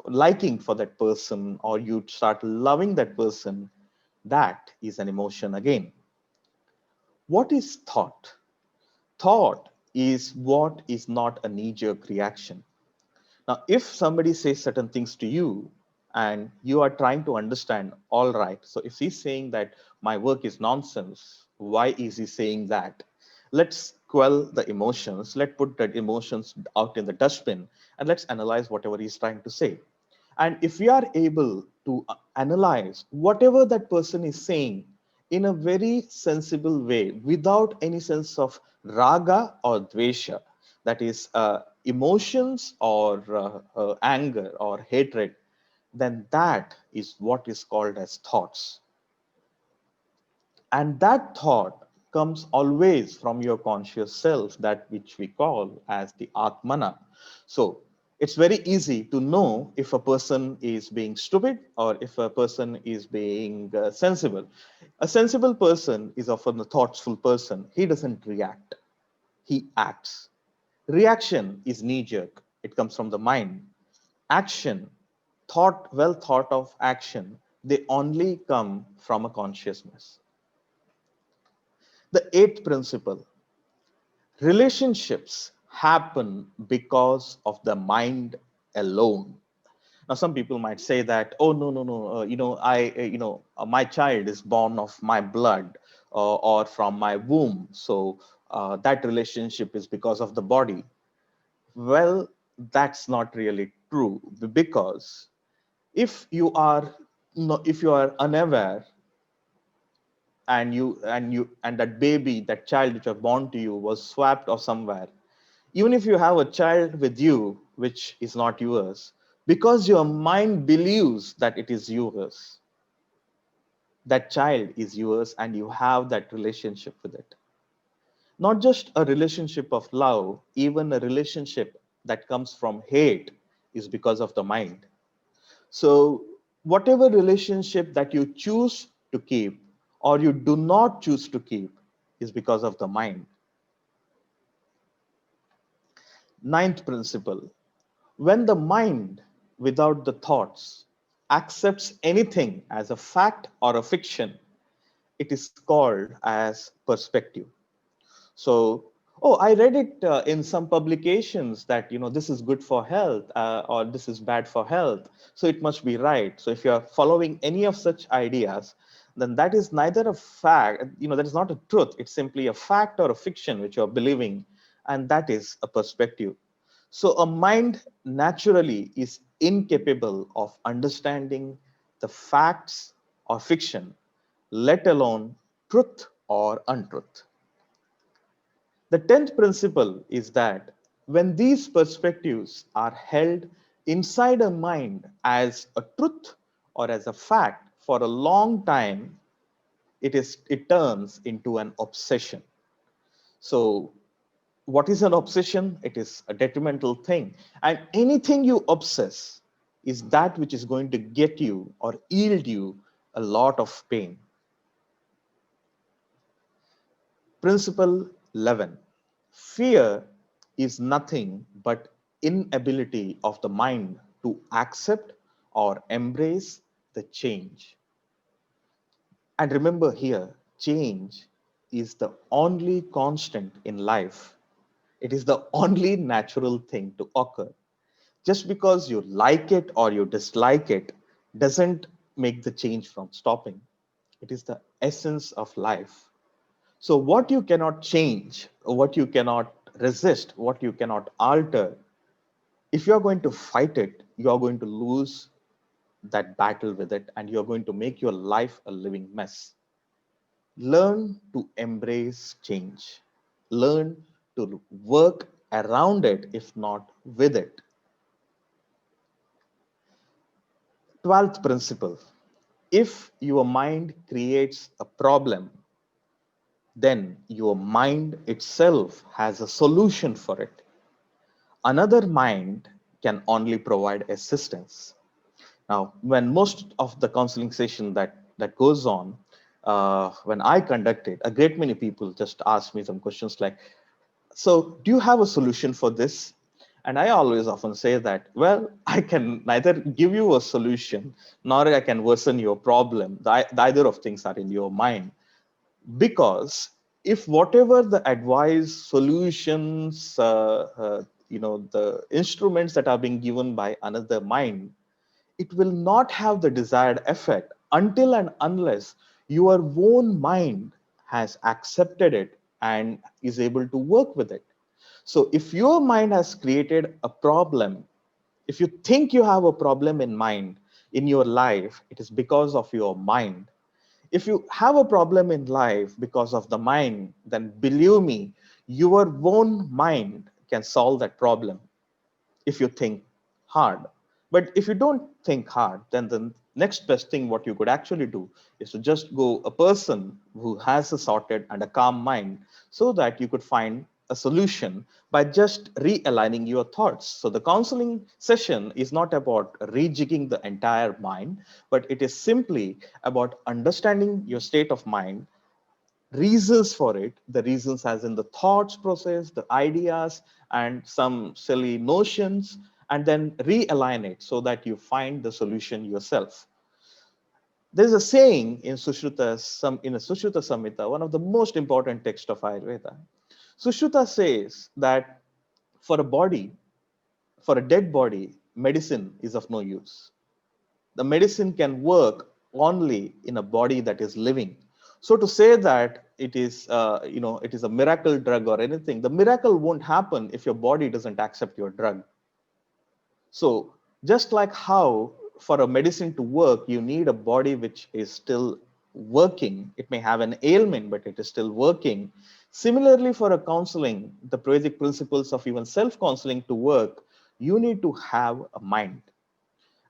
liking for that person, or you start loving that person, that is an emotion again. What is thought? Thought is what is not a knee-jerk reaction. Now, if somebody says certain things to you and you are trying to understand, all right, so if he's saying that my work is nonsense, why is he saying that? Let's quell the emotions. Let's put that emotions out in the dustbin and let's analyze whatever he's trying to say. And if we are able to analyze whatever that person is saying in a very sensible way, without any sense of raga or dvesha, that is emotions or anger or hatred, then that is what is called as thoughts. And that thought comes always from your conscious self, that which we call as the Atmana. So it's very easy to know if a person is being stupid or if a person is being sensible. A sensible person is often a thoughtful person. He doesn't react, he acts. Reaction is knee jerk, it comes from the mind. Action, well thought of action, they only come from a consciousness. The eighth principle, relationships happen because of the mind alone. Now, some people might say that, oh, no, no, no, my child is born of my blood or from my womb. So that relationship is because of the body. Well, that's not really true, because if you are, if you are unaware, and that baby, that child which was born to you was swapped or somewhere, even if you have a child with you which is not yours, Because your mind believes that it is yours, that child is yours, and you have that relationship with it. Not just a relationship of love, even a relationship that comes from hate is because of the mind. So, whatever relationship that you choose to keep or you do not choose to keep is because of the mind. Ninth principle: when the mind, without the thoughts, accepts anything as a fact or a fiction, it is called as perspective. So, oh, I read it in some publications that this is good for health, or this is bad for health, so it must be right. So if you are following any of such ideas, then that is neither a fact, that is not a truth. It's simply a fact or a fiction which you are believing, and that is a perspective. So a mind naturally is incapable of understanding the facts or fiction, let alone truth or untruth. The 10th principle is that when these perspectives are held inside a mind as a truth or as a fact for a long time, it turns into an obsession. So what is an obsession? It is a detrimental thing. And anything you obsess is that which is going to get you or yield you a lot of pain. Principle 11. Fear is nothing but inability of the mind to accept or embrace the change. And remember here, change is the only constant in life. It is the only natural thing to occur. Just because you like it or you dislike it doesn't make the change from stopping. It is the essence of life. So, what you cannot change, what you cannot resist, what you cannot alter, if you're going to fight it, you're going to lose that battle with it and you're going to make your life a living mess. Learn to embrace change, learn to work around it, if not with it. 12th principle: if your mind creates a problem, then your mind itself has a solution for it. Another mind can only provide assistance. Now, when most of the counseling session that goes on, when I conduct it, a great many people just ask me some questions like, "So, do you have a solution for this?" And I always often say that, well, I can neither give you a solution nor I can worsen your problem. Either of things are in your mind. Because if whatever the advice, solutions, the instruments that are being given by another mind, it will not have the desired effect until and unless your own mind has accepted it and is able to work with it. So if your mind has created a problem, if you think you have a problem in mind in your life, it is because of your mind. If you have a problem in life because of the mind, then believe me, your own mind can solve that problem if you think hard. But if you don't think hard, then the next best thing what you could actually do is to just go a person who has a sorted and a calm mind so that you could find a solution by just realigning your thoughts. So the counseling session is not about rejigging the entire mind, but it is simply about understanding your state of mind, reasons for it, the reasons as in the thoughts process, the ideas, and some silly notions, and then realign it so that you find the solution yourself. There's a saying in in a Sushruta Samhita, one of the most important texts of Ayurveda. Sushruta says that for a body, for a dead body, medicine is of no use. The medicine can work only in a body that is living. So to say that it is a miracle drug or anything, the miracle won't happen if your body doesn't accept your drug. So just like how for a medicine to work, you need a body which is still working. It may have an ailment, but it is still working. Similarly, for a counseling, the basic principles of even self-counseling to work, you need to have a mind.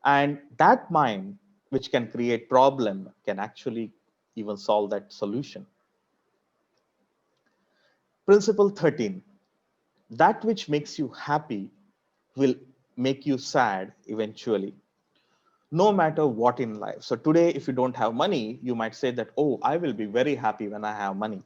And that mind, which can create problem, can actually even solve that solution. Principle 13, that which makes you happy will make you sad eventually, no matter what in life. So today, if you don't have money, you might say that, oh, I will be very happy when I have money.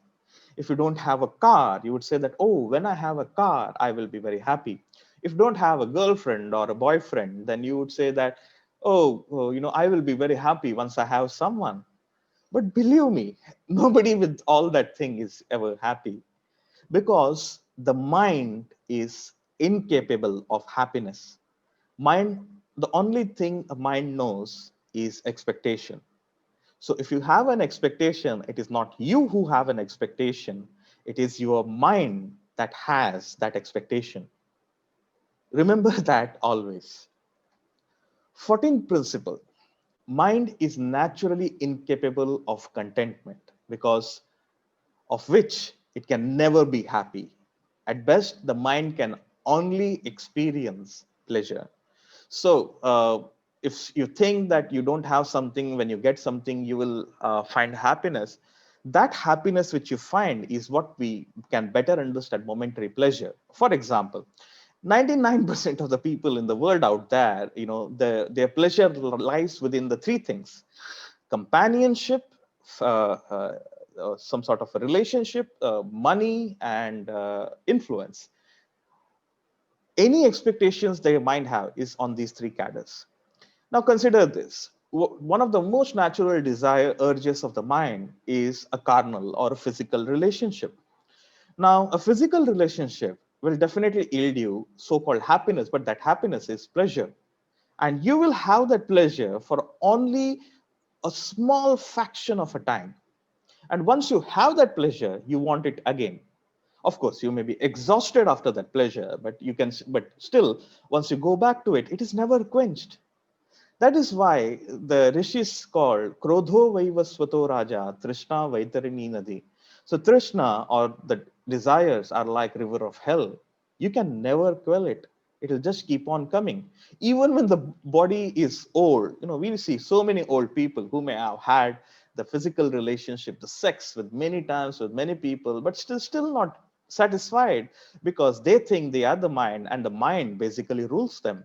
If you don't have a car, you would say that, oh, when I have a car, I will be very happy. If you don't have a girlfriend or a boyfriend, then you would say that, oh, I will be very happy once I have someone. But believe me, nobody with all that thing is ever happy, because the mind is incapable of happiness. Mind, the only thing a mind knows is expectation. So if you have an expectation, it is not you who have an expectation, it is your mind that has that expectation. Remember that always. 14th principle, mind is naturally incapable of contentment, because of which it can never be happy. At best, the mind can only experience pleasure. So, if you think that you don't have something, when you get something, you will find happiness. That happiness which you find is what we can better understand momentary pleasure. For example, 99% of the people in the world out there, their pleasure lies within the three things: companionship, some sort of a relationship, money, and influence. Any expectations they might have is on these three cadres. Now consider this. One of the most natural desire urges of the mind is a carnal or a physical relationship. Now, a physical relationship will definitely yield you so-called happiness, but that happiness is pleasure. And you will have that pleasure for only a small fraction of a time. And once you have that pleasure, you want it again. Of course, you may be exhausted after that pleasure, but still, once you go back to it, it is never quenched. That is why the rishis called Krodho Vaivasvato Raja, Trishna Vaitarini Nadi. So Trishna, or the desires, are like river of hell. You can never quell it. It will just keep on coming. Even when the body is old, we see so many old people who may have had the physical relationship, the sex with many times with many people, but still not satisfied, because they think they are the mind, and the mind basically rules them,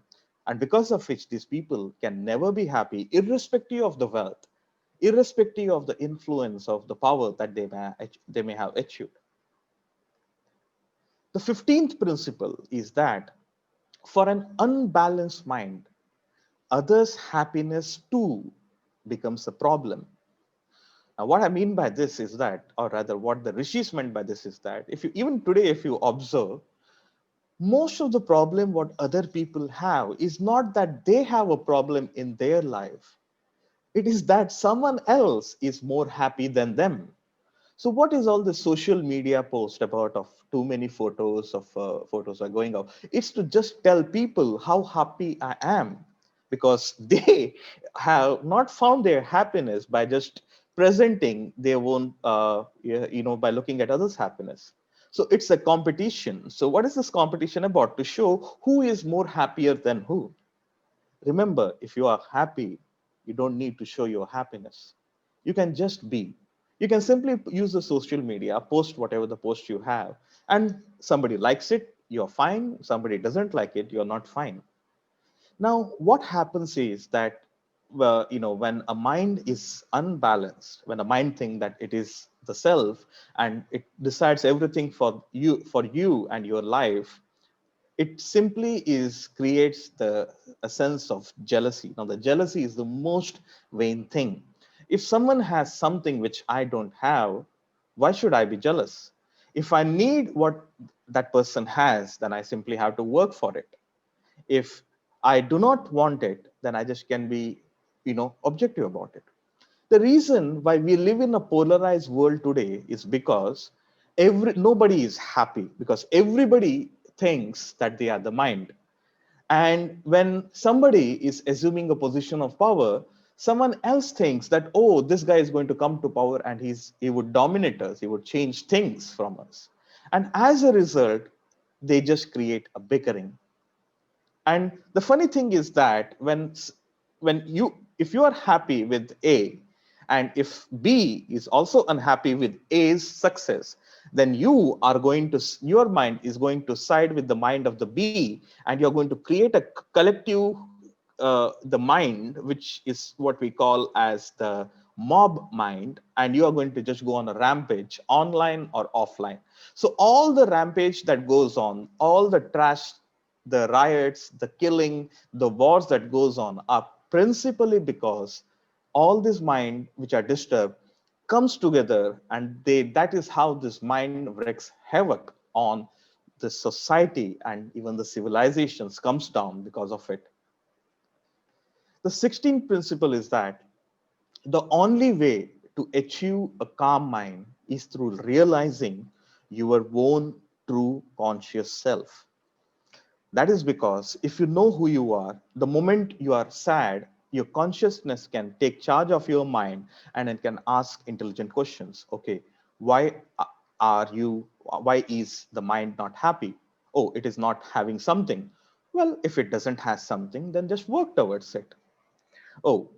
and because of which these people can never be happy, irrespective of the wealth, irrespective of the influence of the power that they may have achieved. The 15th principle is that for an unbalanced mind, others' happiness too becomes a problem. Now, what I mean by this is that, or rather, what the rishis meant by this is that, if you even today, if you observe, most of the problem what other people have is not that they have a problem in their life. It is that someone else is more happy than them. So what is all the social media post about of too many photos are going out? It's to just tell people how happy I am, because they have not found their happiness by just presenting their own, by looking at others' happiness. So it's a competition. So what is this competition about? To show who is more happier than who. Remember, if you are happy, you don't need to show your happiness. You can just be. You can simply use the social media, post whatever the post you have, and somebody likes it, you're fine. Somebody doesn't like it, you're not fine. Now, what happens is that, well, when a mind is unbalanced, when a mind thinks that it is the self and it decides everything for you and your life, it simply is creates a sense of jealousy. Now the jealousy is the most vain thing. If someone has something which I don't have, why should I be jealous? If I need what that person has, then I simply have to work for it. If I do not want it, then I just can be objective about it. The reason why we live in a polarized world today is because nobody is happy, because everybody thinks that they are the mind. And when somebody is assuming a position of power, someone else thinks that, oh, this guy is going to come to power and he would dominate us, he would change things from us. And as a result, they just create a bickering. And the funny thing is that when when you, if you are happy with A, and if B is also unhappy with A's success, then you are going to, your mind is going to side with the mind of the B, and you're going to create a collective, the mind, which is what we call as the mob mind, and you are going to just go on a rampage, online or offline. So all the rampage that goes on, all the trash, the riots, the killing, the wars that goes on are principally because all this mind which are disturbed comes together, and they, that is how this mind wreaks havoc on the society, and even the civilizations comes down because of it. The 16th principle is that the only way to achieve a calm mind is through realizing your own true conscious self. That is because if you know who you are, the moment you are sad, your consciousness can take charge of your mind, and it can ask intelligent questions. Okay, why are you, why is the mind not happy? Oh, it is not having something. Well, if it doesn't have something, then just work towards it. Oh,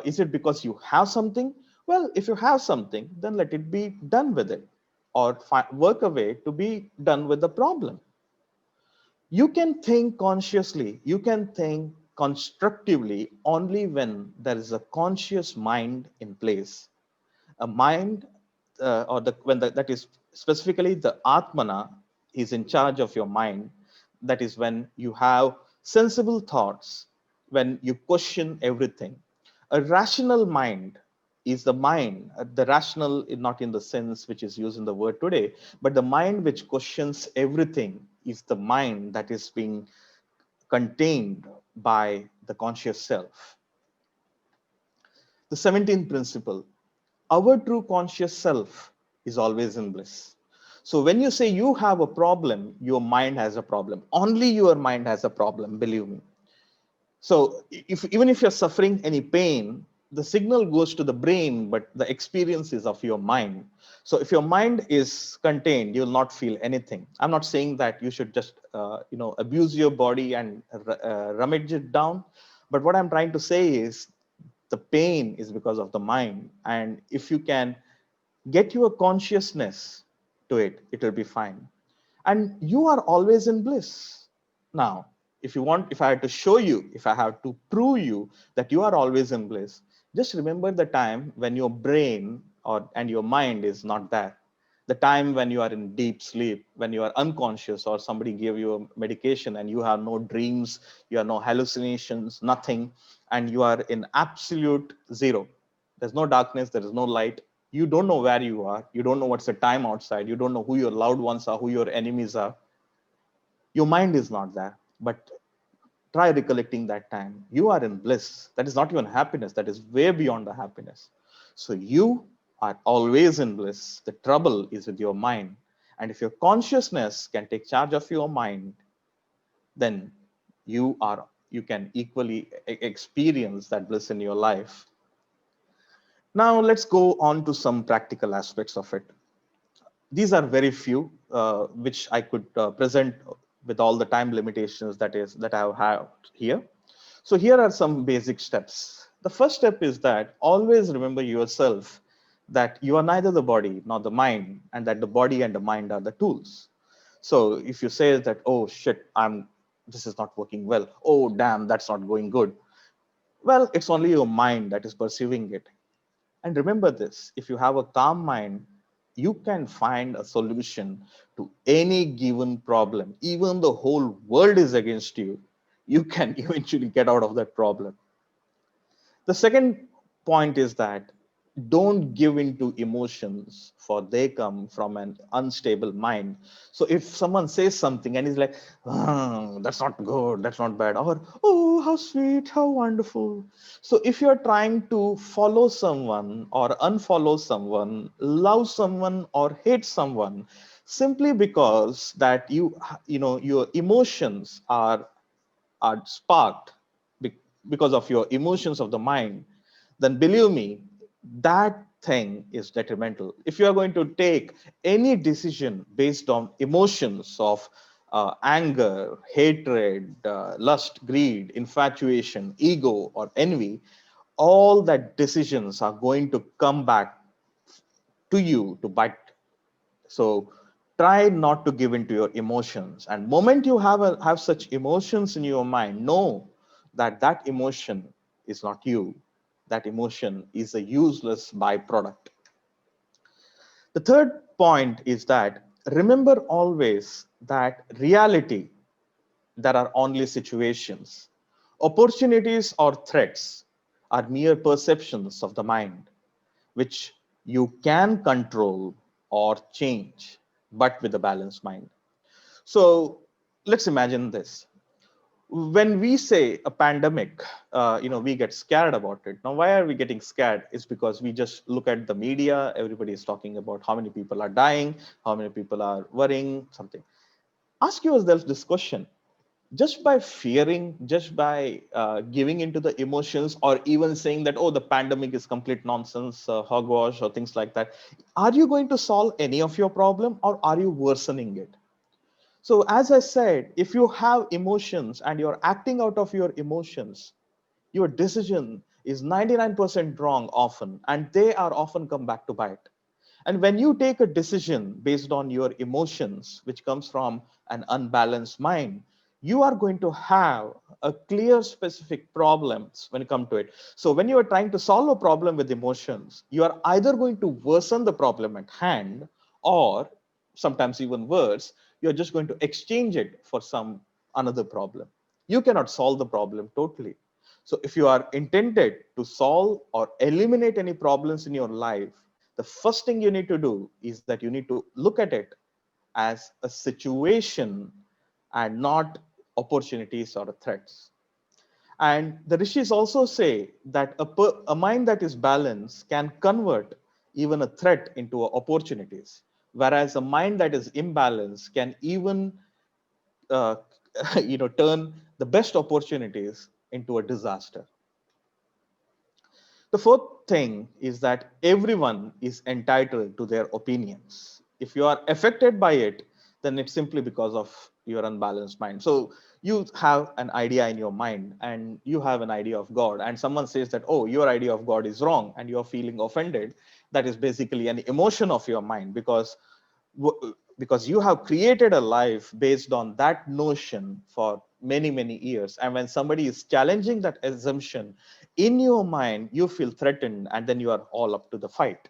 is it because you have something? Well, if you have something, then let it be done with it, or work a way to be done with the problem. You can think consciously, you can think constructively only when there is a conscious mind in place. A mind, or the, when the, that is specifically the Atmana is in charge of your mind. That is when you have sensible thoughts, when you question everything. A rational mind is the mind, the rational, not in the sense which is used in the word today, but the mind which questions everything is the mind that is being contained by the conscious self. The 17th principle, our true conscious self is always in bliss. So when you say you have a problem, your mind has a problem. Only your mind has a problem, believe me. So if even if you're suffering any pain, the signal goes to the brain, but the experience is of your mind. So if your mind is contained, you'll not feel anything. I'm not saying that you should just abuse your body and rummage it down, but what I'm trying to say is the pain is because of the mind, and if you can get your consciousness to it, it will be fine. And you are always in bliss. Now, if you want, if I had to show you, if I have to prove you that you are always in bliss, just remember the time when your brain or and your mind is not there. The time when you are in deep sleep, when you are unconscious, or somebody gave you a medication and you have no dreams, you have no hallucinations, nothing, and you are in absolute zero. There's no darkness, there is no light. You don't know where you are, you don't know what's the time outside, you don't know who your loved ones are, who your enemies are. Your mind is not there, but try recollecting that time. You are in bliss. That is not even happiness, that is way beyond the happiness. So you are always in bliss. The trouble is with your mind. And if your consciousness can take charge of your mind, then you can equally experience that bliss in your life. Now let's go on to some practical aspects of it. These are very few, which I could present with all the time limitations that I have here. So here are some basic steps. The first step is that always remember yourself that you are neither the body nor the mind, and that the body and the mind are the tools. So if you say that, oh shit, this is not working well, oh damn, that's not going good, well, it's only your mind that is perceiving it. And remember this, if you have a calm mind, you can find a solution to any given problem. Even the whole world is against you, you can eventually get out of that problem. The second point is that don't give in to emotions, for they come from an unstable mind. So if someone says something and he's like, that's not good, that's not bad, or oh, how sweet, how wonderful. So if you're trying to follow someone or unfollow someone, love someone or hate someone, simply because that your emotions are sparked because of your emotions of the mind, then believe me, that thing is detrimental. If you are going to take any decision based on emotions of anger, hatred, lust, greed, infatuation, ego, or envy, all that decisions are going to come back to you to bite. So try not to give in to your emotions. And moment you have such emotions in your mind, know that that emotion is not you. That emotion is a useless byproduct. The third point is that remember always that reality, there are only situations. Opportunities or threats are mere perceptions of the mind, which you can control or change, but with a balanced mind. So let's imagine this. When we say a pandemic, we get scared about it. Now, why are we getting scared? It's because we just look at the media. Everybody is talking about how many people are dying, how many people are worrying, something. Ask yourself this question. Just by fearing, just by giving into the emotions, or even saying that, oh, the pandemic is complete nonsense, hogwash, or things like that, are you going to solve any of your problem, or are you worsening it? So, as I said, if you have emotions and you're acting out of your emotions, your decision is 99% wrong often, and they are often come back to bite. And when you take a decision based on your emotions, which comes from an unbalanced mind, you are going to have a clear, specific problems when it comes to it. So when you are trying to solve a problem with emotions, you are either going to worsen the problem at hand, or sometimes even worse, you're just going to exchange it for some another problem. You cannot solve the problem totally. So if you are intended to solve or eliminate any problems in your life, the first thing you need to do is that you need to look at it as a situation and not opportunities or threats. And the rishis also say that a mind that is balanced can convert even a threat into opportunities, whereas a mind that is imbalanced can even uh, turn the best opportunities into a disaster. The fourth thing is that everyone is entitled to their opinions. If you are affected by it, then it's simply because of your unbalanced mind. So you have an idea in your mind and you have an idea of God, and someone says that, oh, your idea of God is wrong, and you're feeling offended. That is basically an emotion of your mind, because you have created a life based on that notion for many, many years. And when somebody is challenging that assumption in your mind, you feel threatened, and then you are all up to the fight.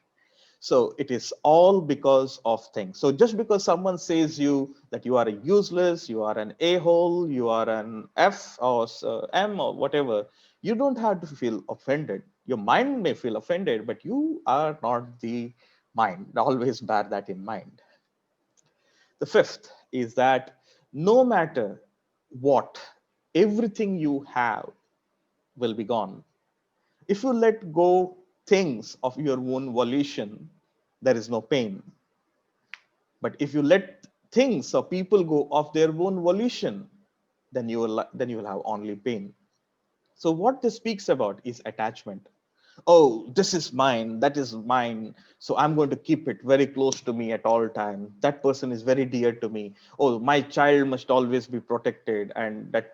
So it is all because of things. So just because someone says you that you are a useless, you are an a-hole, you are an f or m or whatever, you don't have to feel offended. Your mind may feel offended, but you are not the mind. Always bear that in mind. The fifth is that no matter what, everything you have will be gone. If you let go things of your own volition, there is no pain. But if you let things or people go of their own volition, then you will have only pain. So what this speaks about is attachment. Oh, this is mine, that is mine, so I'm going to keep it very close to me at all time. That person is very dear to me. Oh, my child must always be protected, and that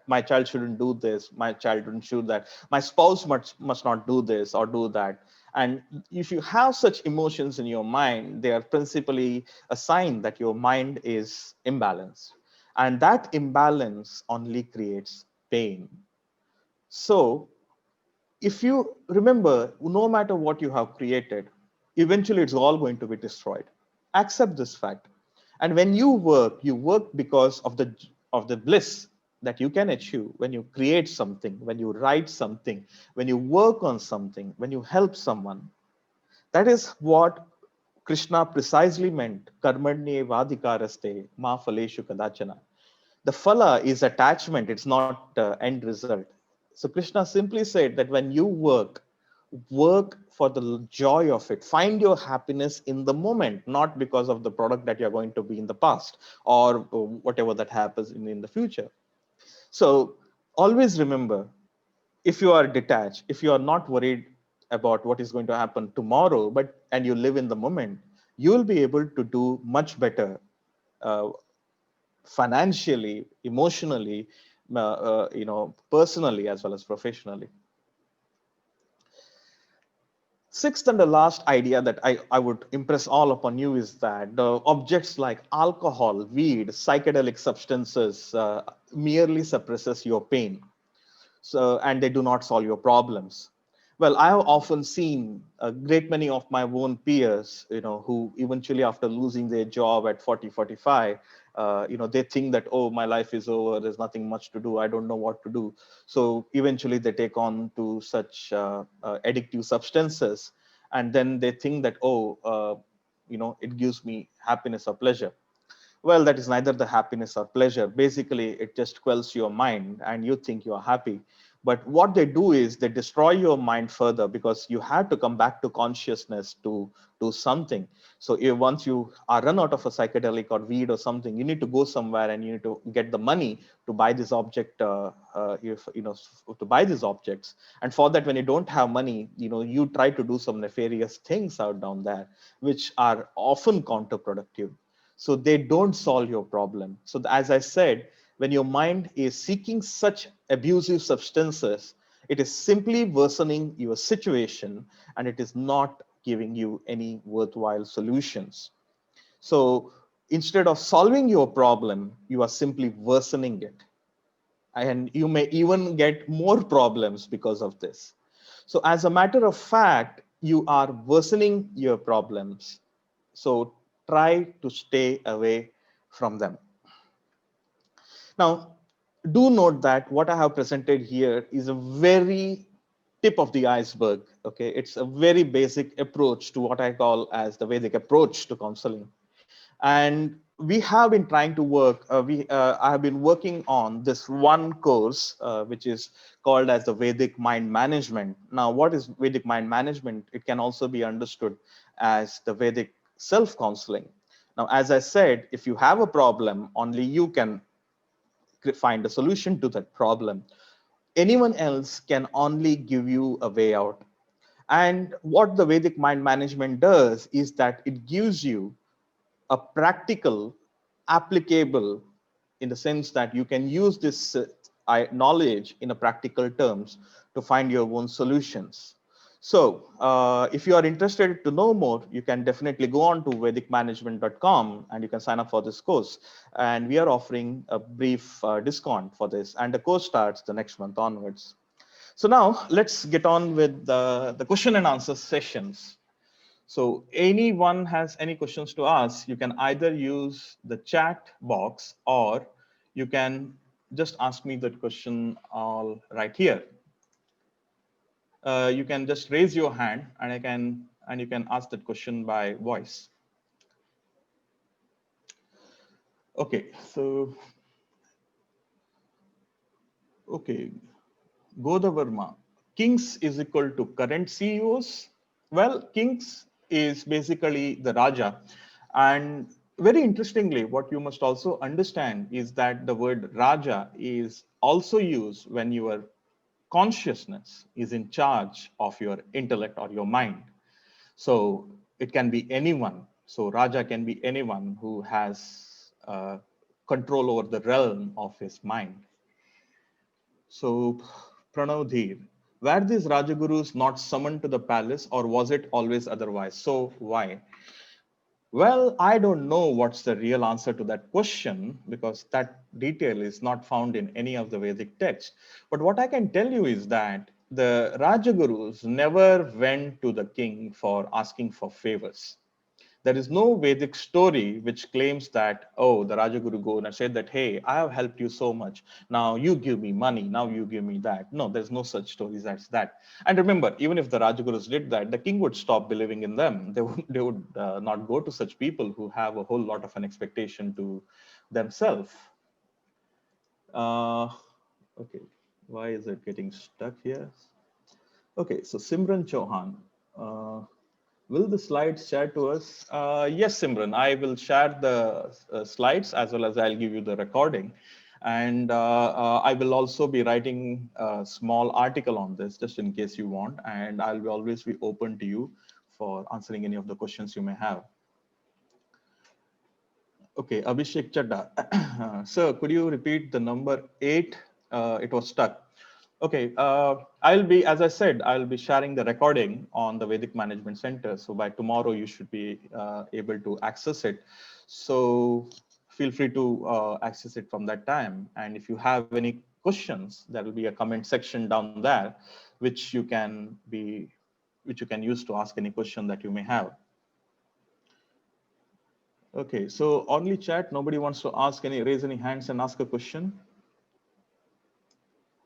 my child shouldn't do this, my child shouldn't do that, my spouse must not do this or do that. And if you have such emotions in your mind, they are principally a sign that your mind is imbalanced, and that imbalance only creates pain. So if you remember, no matter what you have created, eventually it's all going to be destroyed. Accept this fact. And when you work because of the bliss that you can achieve when you create something, when you write something, when you work on something, when you help someone. That is what Krishna precisely meant. Karmanye vadikaraste ma phaleshu kadachana. The phala is attachment, it's not end result. So Krishna simply said that when you work for the joy of it, find your happiness in the moment, not because of the product that you're going to be in the past, or whatever that happens in the future. So always remember, if you are detached, if you are not worried about what is going to happen tomorrow, and you live in the moment, you will be able to do much better, uh, financially, emotionally, personally, as well as professionally. Sixth and the last idea that I would impress all upon you is that the objects like alcohol, weed, psychedelic substances merely suppresses your pain, so and they do not solve your problems. Well, I have often seen a great many of my own peers, who eventually after losing their job at 40, 45, they think that, oh, my life is over, there's nothing much to do, I don't know what to do. So eventually they take on to such addictive substances, and then they think that, oh, it gives me happiness or pleasure. Well, that is neither the happiness or pleasure. Basically, it just quells your mind and you think you are happy. But what they do is they destroy your mind further, because you have to come back to consciousness to do something. So once you are run out of a psychedelic or weed or something, you need to go somewhere and you need to get the money to buy this object, if to buy these objects. And for that, when you don't have money, you try to do some nefarious things out down there, which are often counterproductive. So they don't solve your problem. So as I said, when your mind is seeking such abusive substances, it is simply worsening your situation, and it is not giving you any worthwhile solutions. So instead of solving your problem, you are simply worsening it. And you may even get more problems because of this. So as a matter of fact, you are worsening your problems. So try to stay away from them. Now, do note that what I have presented here is a very tip of the iceberg. Okay, it's a very basic approach to what I call as the Vedic approach to counseling. And we have been trying to work, I have been working on this one course, which is called as the Vedic mind management. Now, what is Vedic mind management? It can also be understood as the Vedic self counseling. Now, as I said, if you have a problem, only you can find a solution to that problem. Anyone else can only give you a way out. And what the Vedic mind management does is that it gives you a practical, applicable, in the sense that you can use this knowledge in a practical terms to find your own solutions. So if you are interested to know more, you can definitely go on to vedicmanagement.com and you can sign up for this course. And we are offering a brief discount for this. And the course starts the next month onwards. So now let's get on with the question and answer sessions. So anyone has any questions to ask, you can either use the chat box or you can just ask me that question all right here. You can just raise your hand and you can ask that question by voice. Okay, so okay, Goda Verma, kings is equal to current CEOs. Well, kings is basically the Raja. And very interestingly, what you must also understand is that the word Raja is also used when your consciousness is in charge of your intellect or your mind. So it can be anyone. So Raja can be anyone who has control over the realm of his mind. So, Pranav Dheer, were these Rajagurus not summoned to the palace, or was it always otherwise? So, why? Well, I don't know what's the real answer to that question, because that detail is not found in any of the Vedic texts. But what I can tell you is that the Rajagurus never went to the king for asking for favors. There is no Vedic story which claims that, oh, the Rajaguru go and said that, hey, I have helped you so much. Now you give me money. Now you give me that. No, there's no such stories as that. And remember, even if the Rajagurus did that, the king would stop believing in them. They would not go to such people who have a whole lot of an expectation to themselves. Okay, why is it getting stuck here? Okay, so Simran Chauhan. Will the slides share to us? Yes, Simran, I will share the slides as well as I'll give you the recording. And I will also be writing a small article on this just in case you want. And I'll always be open to you for answering any of the questions you may have. Okay, Abhishek Chadda. Sir, could you repeat the number 8? It was stuck. Okay, as I said, I'll be sharing the recording on the Vedic Management Center. So by tomorrow, you should be able to access it. So feel free to access it from that time. And if you have any questions, there will be a comment section down there, which you can use to ask any question that you may have. Okay, so only chat. Nobody wants to raise any hands and ask a question.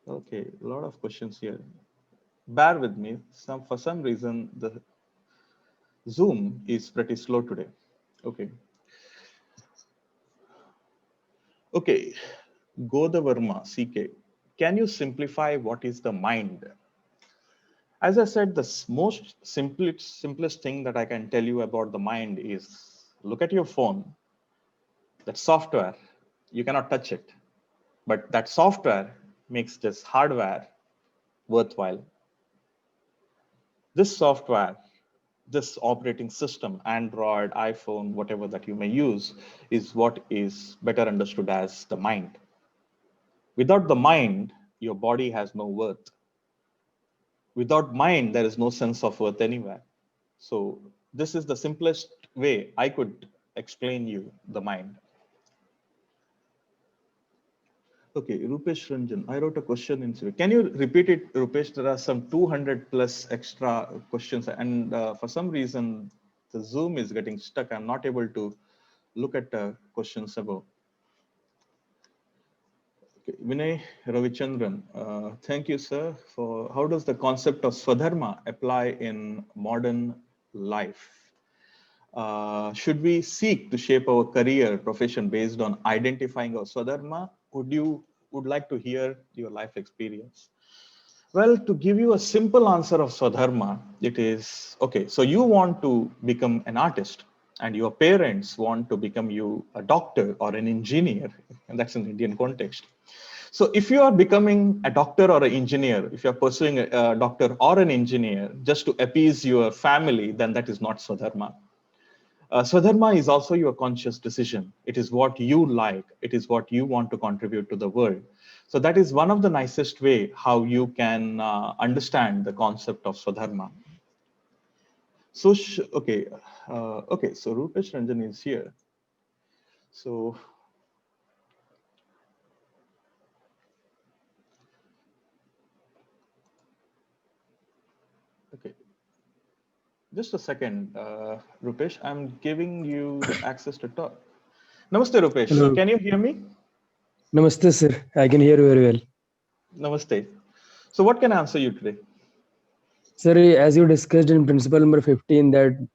Okay, a lot of questions here. Bear with me. For some reason, the Zoom is pretty slow today. Okay. Okay, Godavarma, CK. Can you simplify what is the mind? As I said, the most simplest thing that I can tell you about the mind is look at your phone. That software, you cannot touch it. But that software makes this hardware worthwhile. This software, this operating system, Android, iPhone, whatever that you may use, is what is better understood as the mind. Without the mind, your body has no worth. Without mind, there is no sense of worth anywhere. So this is the simplest way I could explain you the mind. Okay, Rupesh Ranjan, I wrote a question in Civic. Can you repeat it, Rupesh? There are some 200 plus extra questions, and for some reason, the Zoom is getting stuck. I'm not able to look at questions above. Okay, Vinay Ravichandran, thank you, sir. For how does the concept of Swadharma apply in modern life? Should we seek to shape our career profession based on identifying our Swadharma? Would like to hear your life experience? Well, to give you a simple answer of Swadharma, it is okay. So you want to become an artist, and your parents want to become you a doctor or an engineer, and that's in Indian context. So if you are becoming a doctor or an engineer, if you're pursuing a doctor or an engineer just to appease your family, then that is not Swadharma. Swadharma is also your conscious decision. It is what you like. It is what you want to contribute to the world. So that is one of the nicest way how you can understand the concept of Swadharma. So, okay. So Rupesh Ranjan is here. So, okay. Just a second, Rupesh. I'm giving you the access to talk. Namaste, Rupesh. Hello. Can you hear me? Namaste, sir. I can hear you very well. Namaste. So what can I answer you today? Sir, as you discussed in principle number 15, that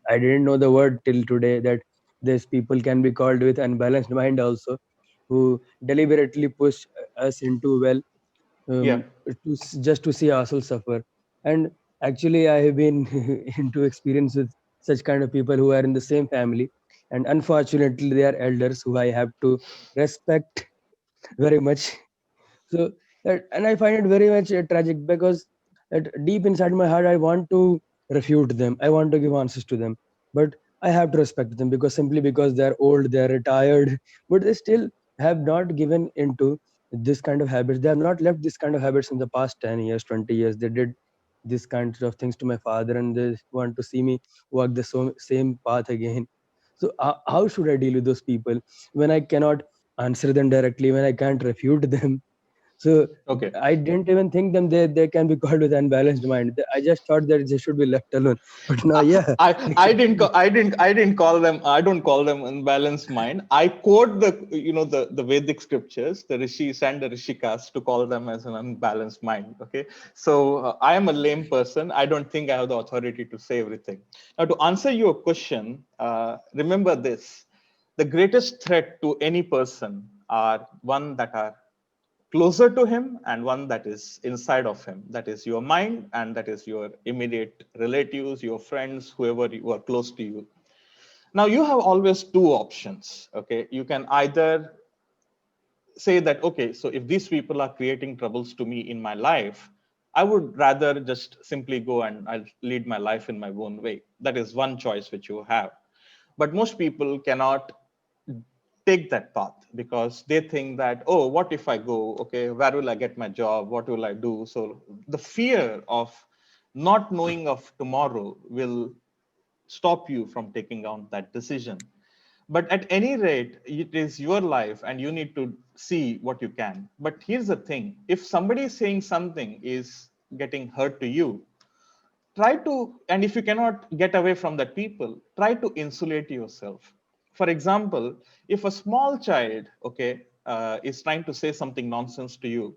I didn't know the word till today, that these people can be called with unbalanced mind also, who deliberately push us into Yeah. just to see ourselves suffer. And actually, I have been into experience with such kind of people who are in the same family. And unfortunately, they are elders who I have to respect very much. So and I find it very much tragic, because deep inside my heart I want to refute them, I want to give answers to them, but I have to respect them, because simply because they are old, they are retired, but they still have not given into this kind of habits. They have not left this kind of habits in the past 10 years, 20 years. They did this kind of things to my father, and they want to see me walk the same path again. So how should I deal with those people when I cannot answer them directly, when I can't refute them? So Okay. I didn't even think them they can be called with unbalanced mind. I just thought that they should be left alone. But now, yeah, I didn't call them. I don't call them unbalanced mind. I quote the Vedic scriptures, the rishis and the rishikas, to call them as an unbalanced mind. Okay, so I am a lame person. I don't think I have the authority to say everything. Now, to answer your question, remember this: the greatest threat to any person are one that are closer to him and one that is inside of him, that is your mind and that is your immediate relatives, your friends, whoever you are close to you. Now you have always two options. Okay, you can either say that, okay, so if these people are creating troubles to me in my life, I would rather just simply go and I'll lead my life in my own way. That is one choice which you have. But most people cannot take that path because they think that, oh, what if I go? Okay, where will I get my job? What will I do? So the fear of not knowing of tomorrow will stop you from taking on that decision. But at any rate, it is your life and you need to see what you can. But here's the thing, if somebody is saying something is getting hurt to you, try to, and if you cannot get away from that people, try to insulate yourself. For example, if a small child, okay, is trying to say something nonsense to you,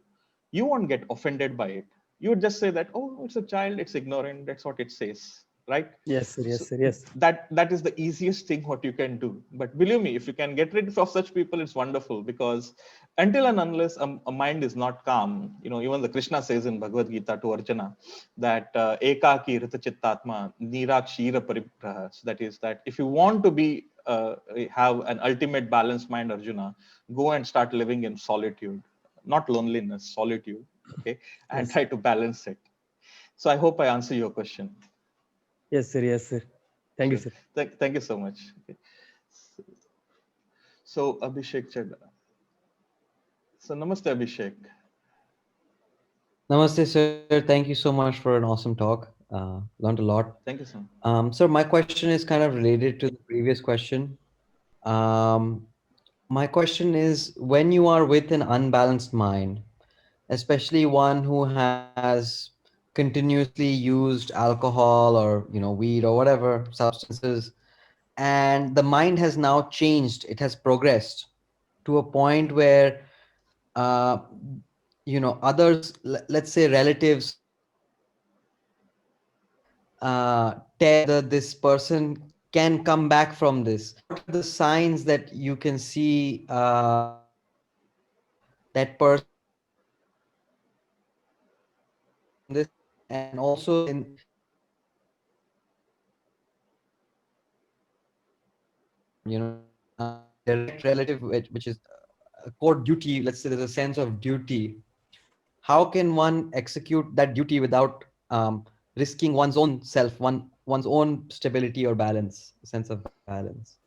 you won't get offended by it. You would just say that, oh, it's a child, it's ignorant, that's what it says, right? Yes, sir. Yes, So sir. Yes. that is the easiest thing what you can do. But believe me, if you can get rid of such people, it's wonderful, because until and unless a mind is not calm, even the Krishna says in Bhagavad Gita to Arjuna that ekaki rita chittatma nirakshira parigraha. So that is that if you want to be have an ultimate balanced mind, Arjuna, go and start living in solitude, not loneliness, solitude, okay, and Yes. try to balance it. So I hope I answer your question. Yes, sir. Yes, sir. Thank you, Sure. sir. Thank you so much. Okay. So Abhishek Chadha. So namaste Abhishek. Namaste, sir. Thank you so much for an awesome talk. Learned a lot. Thank you so much. Sir, my question is kind of related to the previous question. Um, my question is, when you are with an unbalanced mind, especially one who has continuously used alcohol or weed or whatever substances, and the mind has now changed, it has progressed to a point where uh, others, let's say relatives, tell whether this person can come back from this. What are the signs that you can see that person is coming back from this? And also in a direct relative, which is a core duty, let's say there's a sense of duty. How can one execute that duty without risking one's own self, one's own stability or balance, sense of balance?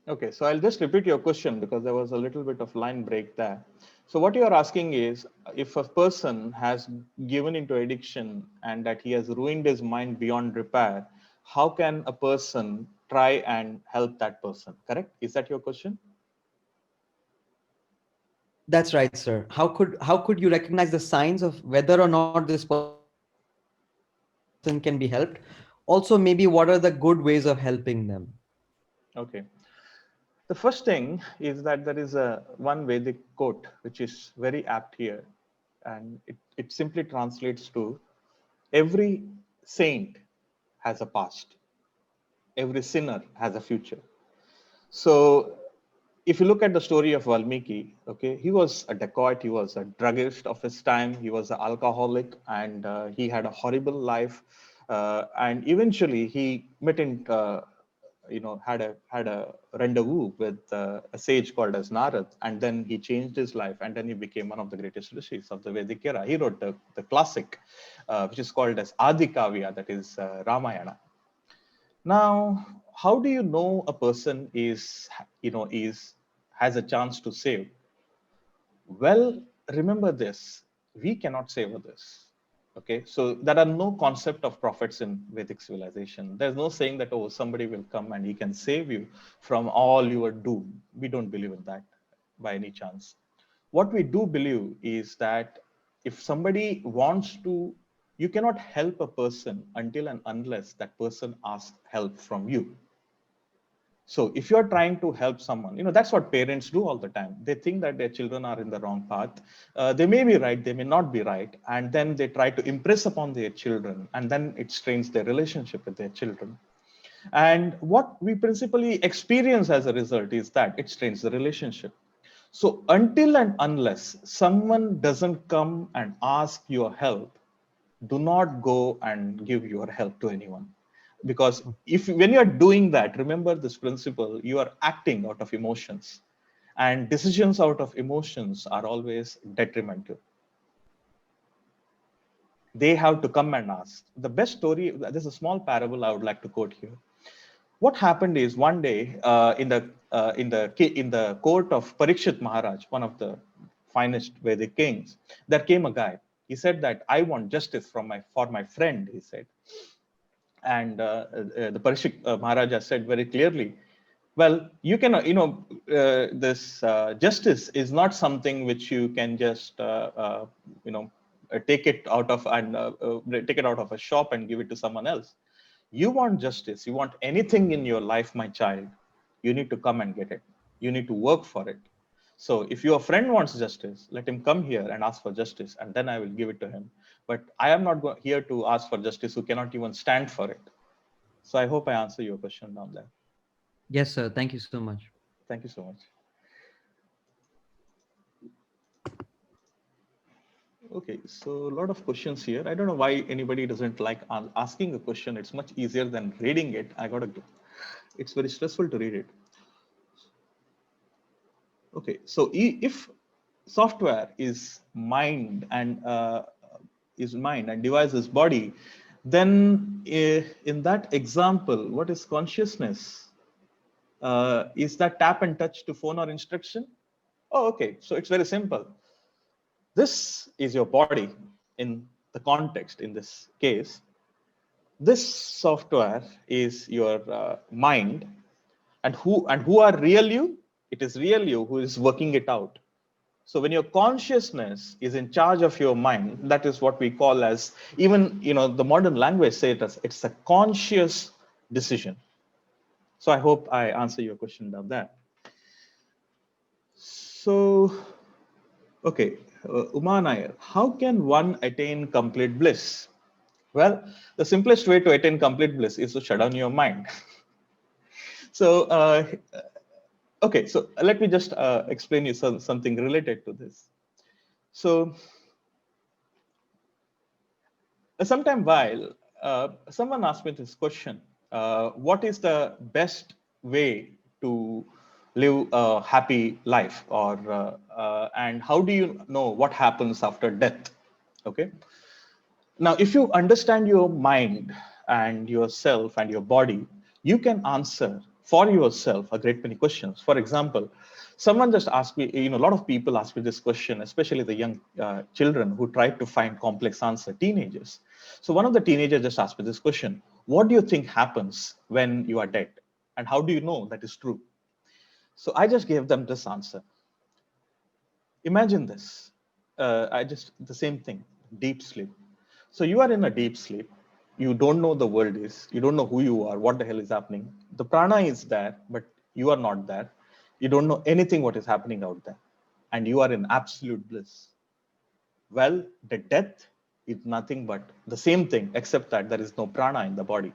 Okay, so I'll just repeat your question because there was a little bit of line break there. So what you are asking is, if a person has given into addiction and that he has ruined his mind beyond repair, how can a person try and help that person? Correct? Is that your question? That's right, sir. How could you recognize the signs of whether or not this person can be helped? Also, maybe what are the good ways of helping them? Okay. The first thing is that there is a one Vedic quote which is very apt here, and it simply translates to every saint has a past, every sinner has a future. So if you look at the story of Valmiki, okay, he was a dacoit, he was a druggist of his time, he was an alcoholic, and he had a horrible life. And eventually, he met in, had a rendezvous with a sage called as Narad, and then he changed his life, and then he became one of the greatest rishis of the Vedic era. He wrote the classic, which is called as Adi Kavya, that is Ramayana. Now, how do you know a person is has a chance to save? Well, remember this: we cannot save others. Okay, so there are no concept of prophets in Vedic civilization. There's no saying that, oh, somebody will come and he can save you from all your doom. We don't believe in that by any chance. What we do believe is that if somebody wants to, you cannot help a person until and unless that person asks help from you. So if you're trying to help someone, that's what parents do all the time. They think that their children are in the wrong path. They may be right, they may not be right, and then they try to impress upon their children, and then it strains their relationship with their children. And what we principally experience as a result is that it strains the relationship. So until and unless someone doesn't come and ask your help, do not go and give your help to anyone. Because if when you're doing that, remember this principle, you are acting out of emotions. And decisions out of emotions are always detrimental. They have to come and ask. The best story, there's a small parable I would like to quote here. What happened is one day in the in the court of Parikshit Maharaj, one of the finest Vedic kings, there came a guy. He said that I want justice for my friend. He said, and the Parikshit Maharaja said very clearly, well, you can, this justice is not something which you can just, you know, take it out of take it out of a shop and give it to someone else. You want justice, you want anything in your life, my child, you need to come and get it. You need to work for it. So if your friend wants justice, let him come here and ask for justice, and then I will give it to him. But I am not here to ask for justice who cannot even stand for it. So I hope I answer your question down there. Yes, sir. Thank you so much. Thank you so much. Okay, so a lot of questions here. I don't know why anybody doesn't like asking a question. It's much easier than reading it. It's very stressful to read it. Okay, so if software is mind and device's body, then in that example, what is consciousness? Is that tap and touch to phone or instruction? Oh, okay. So it's very simple. This is your body in the context in this case. This software is your mind, and who are real you? It is real you who is working it out. So when your consciousness is in charge of your mind, that is what we call as, even the modern language say it as, it's a conscious decision. So I hope I answer your question about that. So, okay, Uma Nair, how can one attain complete bliss? Well, the simplest way to attain complete bliss is to shut down your mind. So, okay, so let me just explain you something related to this. So, sometime while someone asked me this question, what is the best way to live a happy life, or and how do you know what happens after death? Okay, now if you understand your mind and yourself and your body, you can answer for yourself a great many questions. For example, someone just asked me, a lot of people ask me this question, especially the young children who try to find complex answer, teenagers. So one of the teenagers just asked me this question: what do you think happens when you are dead, and how do you know that is true? So I just gave them this answer. Imagine this. The same thing, deep sleep. So you are in a deep sleep. You don't know the world is. You don't know who you are, what the hell is happening. The prana is there, but you are not there. You don't know anything what is happening out there. And you are in absolute bliss. Well, the death is nothing but the same thing, except that there is no prana in the body.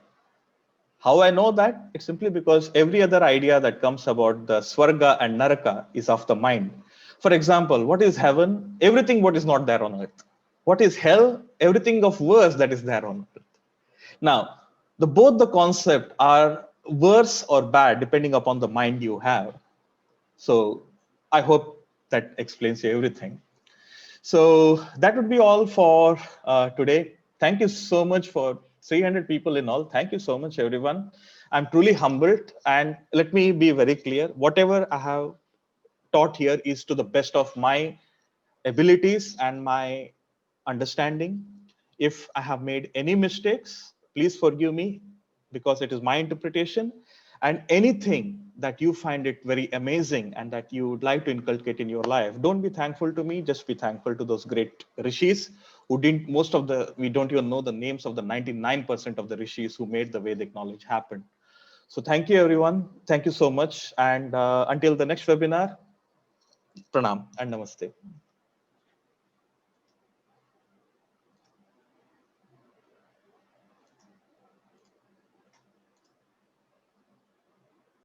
How I know that? It's simply because every other idea that comes about the Swarga and Naraka is of the mind. For example, what is heaven? Everything what is not there on earth. What is hell? Everything of worse that is there on earth. Now, both the concept are worse or bad depending upon the mind you have. So I hope that explains you everything. So that would be all for today. Thank you so much for 300 people in all. Thank you so much, everyone. I'm truly humbled. And let me be very clear. Whatever I have taught here is to the best of my abilities and my understanding. If I have made any mistakes, please forgive me, because it is my interpretation. And anything that you find it very amazing and that you would like to inculcate in your life, don't be thankful to me, just be thankful to those great rishis who didn't, we don't even know the names of the 99% of the rishis who made the Vedic knowledge happen. So thank you, everyone. Thank you so much. And until the next webinar, pranam and namaste.